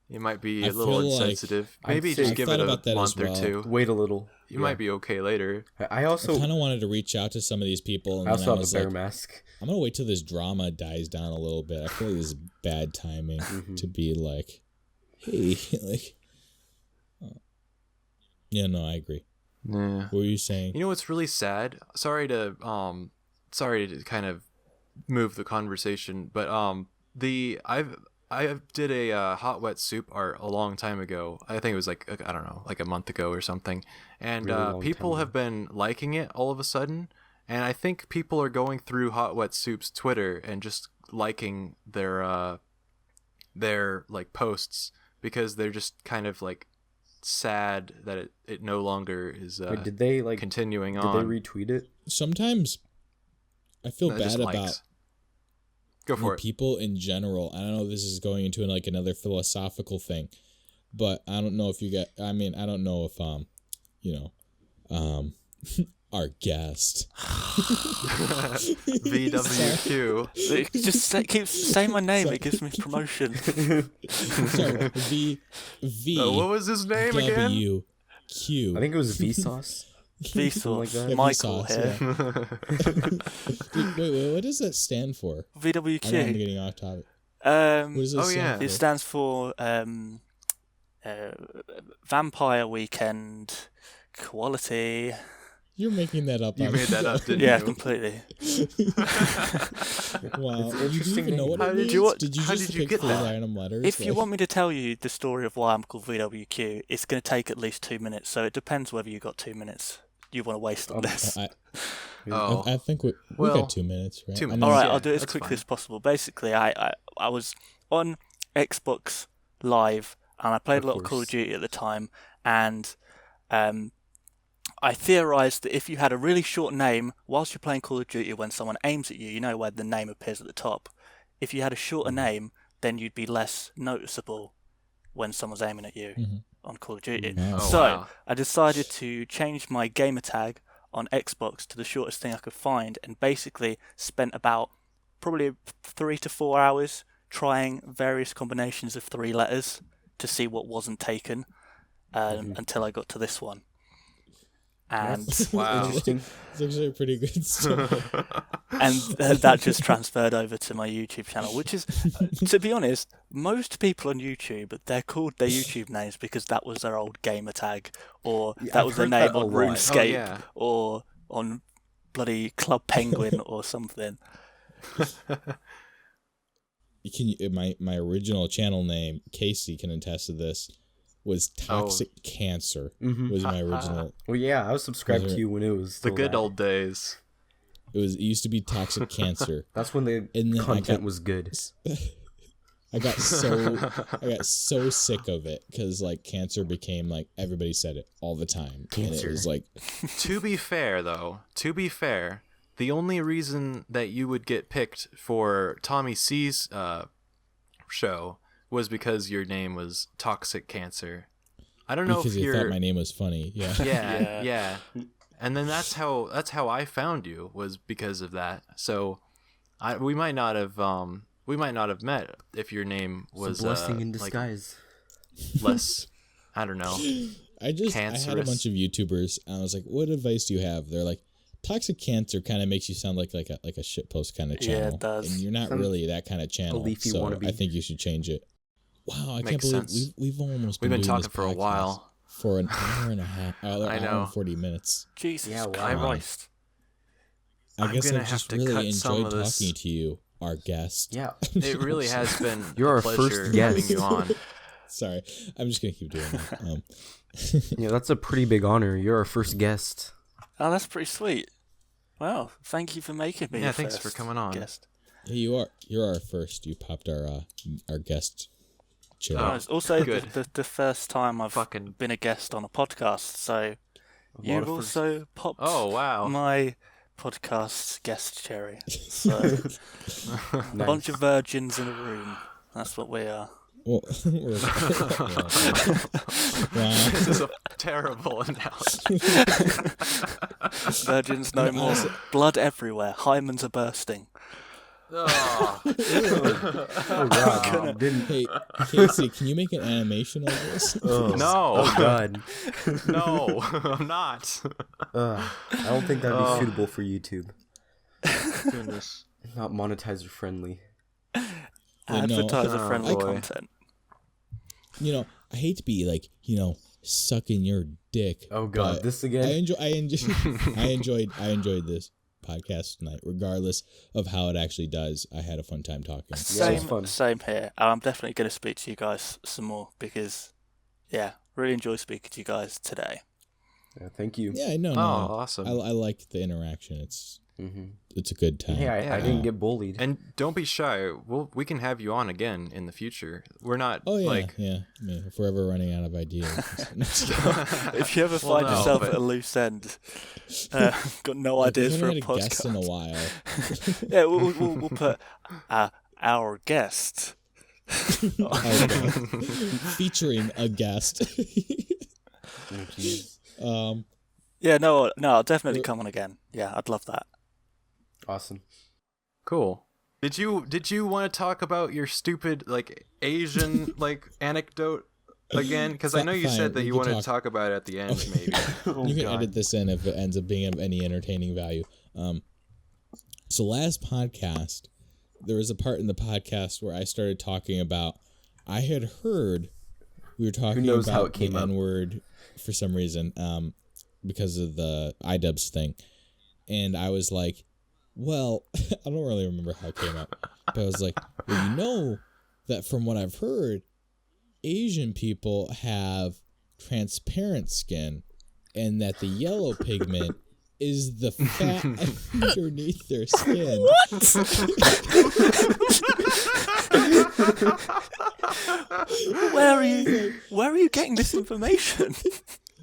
You might be I a little feel like- insensitive. I'd Maybe say- just I've give thought it about a that as month or well. two. Wait a little. You might be okay later. I I also kind of wanted to reach out to some of these people, and I then also I have a was bear like, mask. I'm gonna wait till this drama dies down a little bit. I feel like this is bad timing to be like, hey, like, yeah, no, I agree. Yeah. What were you saying? You know what's really sad? Sorry to kind of move the conversation, but I did a hot wet soup art a long time ago. I think it was like I don't know, like a month ago or something. And Really long people time have been liking it all of a sudden. And I think people are going through Hot Wet Soup's Twitter and just liking their like posts because they're just kind of like sad that it no longer is Wait, did they like continuing Did on. they retweet it? Sometimes I feel No, just bad likes. about Go for it. people in general. I don't know if this is going into like another philosophical thing, but I don't know if you get. I mean, I don't know if our guest. VWQ. Keep saying my name. It gives me promotion. Sorry, What was his name again? VWQ. I think it was Vsauce. Vsauce. like that. Yeah, Michael Vsauce, here. Wait, what does that stand for? I know I'm VWQ. getting off topic. Um, What does it Oh, yeah. stand it for? stands for Vampire Weekend Quality. You're making that up. You on made that up, didn't Yeah, you? completely. Wow. It's an You interesting didn't even know name. what How it did means? you- Did you how just did you pick get four that? random letters? If you Like- want me to tell you the story of why I'm called VWQ, it's going to take at least 2 minutes. So it depends whether you got 2 minutes you want to waste on this. Oh. I think we Well, got 2 minutes, right? 2 I minutes. mean, All right, Yeah, I'll do it as that's quickly fine. as possible. Basically, I was on Xbox Live and I played a lot of Call of course. Duty at the time, and I theorized that if you had a really short name whilst you're playing Call of Duty, when someone aims at you, you know where the name appears at the top. If you had a shorter name, then you'd be less noticeable when someone's aiming at you on Call of Duty. Wow. Oh, So wow. I decided to change my gamer tag on Xbox to the shortest thing I could find, and basically spent about probably 3 to 4 hours trying various combinations of 3 letters to see what wasn't taken until I got to this one. And Wow. Interesting. It's actually a pretty good story. and that just transferred over to my YouTube channel, which is, to be honest, most people on YouTube, they're called their YouTube names because that was their old gamer tag, or Yeah, that I've was their heard name that a on lot. RuneScape, Oh, yeah. or on bloody Club Penguin or something. My original channel name, Casey can attest to this, was Toxic Cancer. Was my original. Well, yeah, I was subscribed Those to are- you when it was The still good that. old days. It used to be Toxic Cancer. That's when the And then I content got- was good. I got so sick of it because like cancer became like everybody said it all the time. And Cancer. it was like To be fair, the only reason that you would get picked for Tommy C's show was because your name was Toxic Cancer. I don't know because if they you're. thought my name was funny. Yeah. Yeah. And then that's how I found you, was because of that. So, we might not have met if your name It's was a blessing in like, disguise. less. I don't know. I had a Cancerous. bunch of YouTubers and I was like, "What advice do you have?" They're like, "Toxic Cancer kind of makes you sound like a shitpost kind of Yeah, it channel, does. and you're not Sounds really that kind of channel. leafy So wannabe. I think you should change it." Wow, I can't Makes believe sense. we've almost We've been doing talking this for a podcast while. for an hour and a half. Hour I and know. 40 minutes. Jesus Yeah, wow. Christ. I I'm guess gonna I've have just to really cut some enjoyed of this. talking to you, our guest. Yeah. It really has been You're a our pleasure first having guest. you on. Sorry, I'm just gonna keep doing that. Yeah, that's a pretty big honor. You're our first guest. Oh, that's pretty sweet. Wow, thank you for making me Yeah, your thanks for first coming on. guest. Hey, you're our first. You popped our guest chair. Oh, It's also good. the first time I've Fucking. been a guest on a podcast, so A lot you've of firsts. also popped Oh wow. my podcast guest cherry. So a Nice. bunch of virgins in a room. That's what we are. Well, wow. This is a terrible analogy. Virgins no more. Blood everywhere. Hymens are bursting. Oh. Oh God! Hey, Casey, can you make an animation of this? Oh. No. Oh God! No, I'm not. I don't think that'd be suitable for YouTube. Goodness. Not monetizer friendly. Advertiser friendly boy. content. You know, I hate to be like, sucking your dick. Oh God! but This again? I enjoyed this podcast tonight, regardless of how it actually does. I had a fun time talking. Yeah, it was fun. Same here. I'm definitely going to speak to you guys some more because, really enjoy speaking to you guys today. Yeah, thank you. Yeah, no. Awesome. I like the interaction. It's a good time. Hey, I didn't get bullied. And don't be shy. We can have you on again in the future. We're not yeah. If we're ever running out of ideas. If you ever find yourself at a loose end, got no ideas for a podcast. Guest in a while. Yeah, we'll put our guest. Featuring a guest. Yeah, no, I'll definitely come on again. Yeah, I'd love that. Awesome. Cool. Did you want to talk about your stupid Asian anecdote again? Because I know you said that you wanted to talk about it at the end, maybe. You can edit this in if it ends up being of any entertaining value. So last podcast, there was a part in the podcast where I started talking about. I had heard we were talking about how it came the up? N-word for some reason, because of the iDubbbz thing, and I was like, well, I don't really remember how it came up, but I was like, well, that from what I've heard, Asian people have transparent skin, and that the yellow pigment is the fat underneath their skin. Where are you getting this information?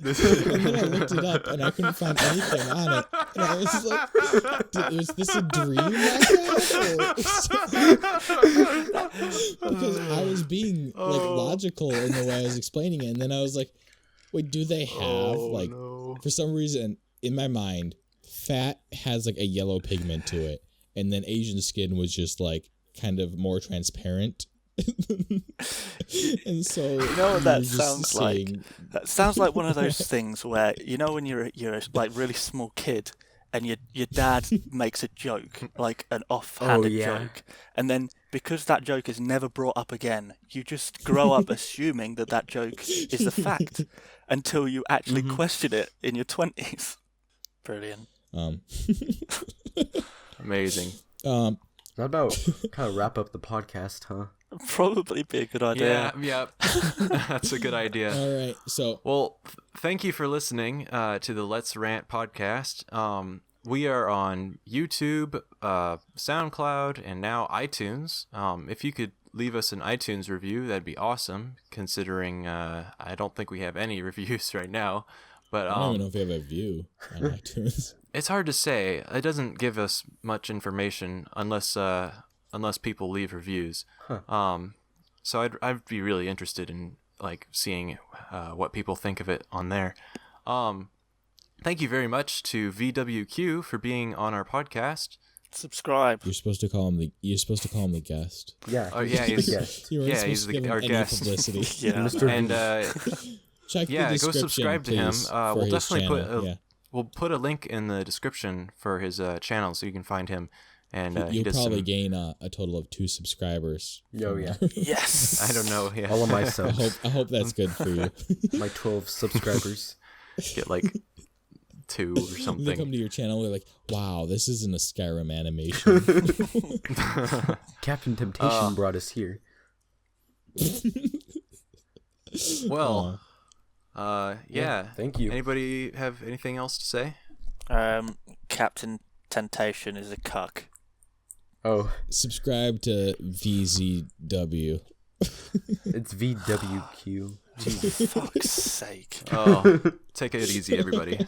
And then I looked it up and I couldn't find anything on it. And I was like, was this a dream I had? Because I was being logical in the way I was explaining it. And then I was like, wait, do they have for some reason in my mind, fat has a yellow pigment to it. And then Asian skin was just kind of more transparent. And so what that sounds like? That sounds like one of those things where when you're a really small kid and your dad makes a joke, an offhanded joke, and then because that joke is never brought up again, you just grow up assuming that joke is a fact until you actually question it in your 20s. Brilliant. Amazing. How about kind of wrap up the podcast, huh? Probably be a good idea. Yeah. That's a good idea. All right. So, well, thank you for listening to the Let's Rant podcast. We are on YouTube, SoundCloud, and now iTunes. If you could leave us an iTunes review, that'd be awesome, considering I don't think we have any reviews right now. But I don't even know if we have a view on iTunes. It's hard to say. It doesn't give us much information unless people leave reviews. Huh. So I'd be really interested in seeing what people think of it on there. Thank you very much to VWQ for being on our podcast. Subscribe. You're supposed to call him the guest. Yeah. Oh yeah, he's the guest. You weren't supposed to give him our any guest. publicity. Yeah. Mr. And Check the go description, subscribe to him. please, for We'll his definitely channel. we'll put a link in the description for his channel so you can find him. And You'll probably gain a total of 2 subscribers. Oh yeah. Yes. I don't know. Yeah. All of my subs. I hope that's good for you. My 12 subscribers. Get 2 or They something. come to your channel, they're like, wow, this isn't a Skyrim animation. Captain Temptation brought us here. Well, yeah. Thank you. Anybody have anything else to say? Captain Temptation is a cuck. Oh, Subscribe to VZW. it's VWQ. For fuck's sake. Oh, take it easy, everybody.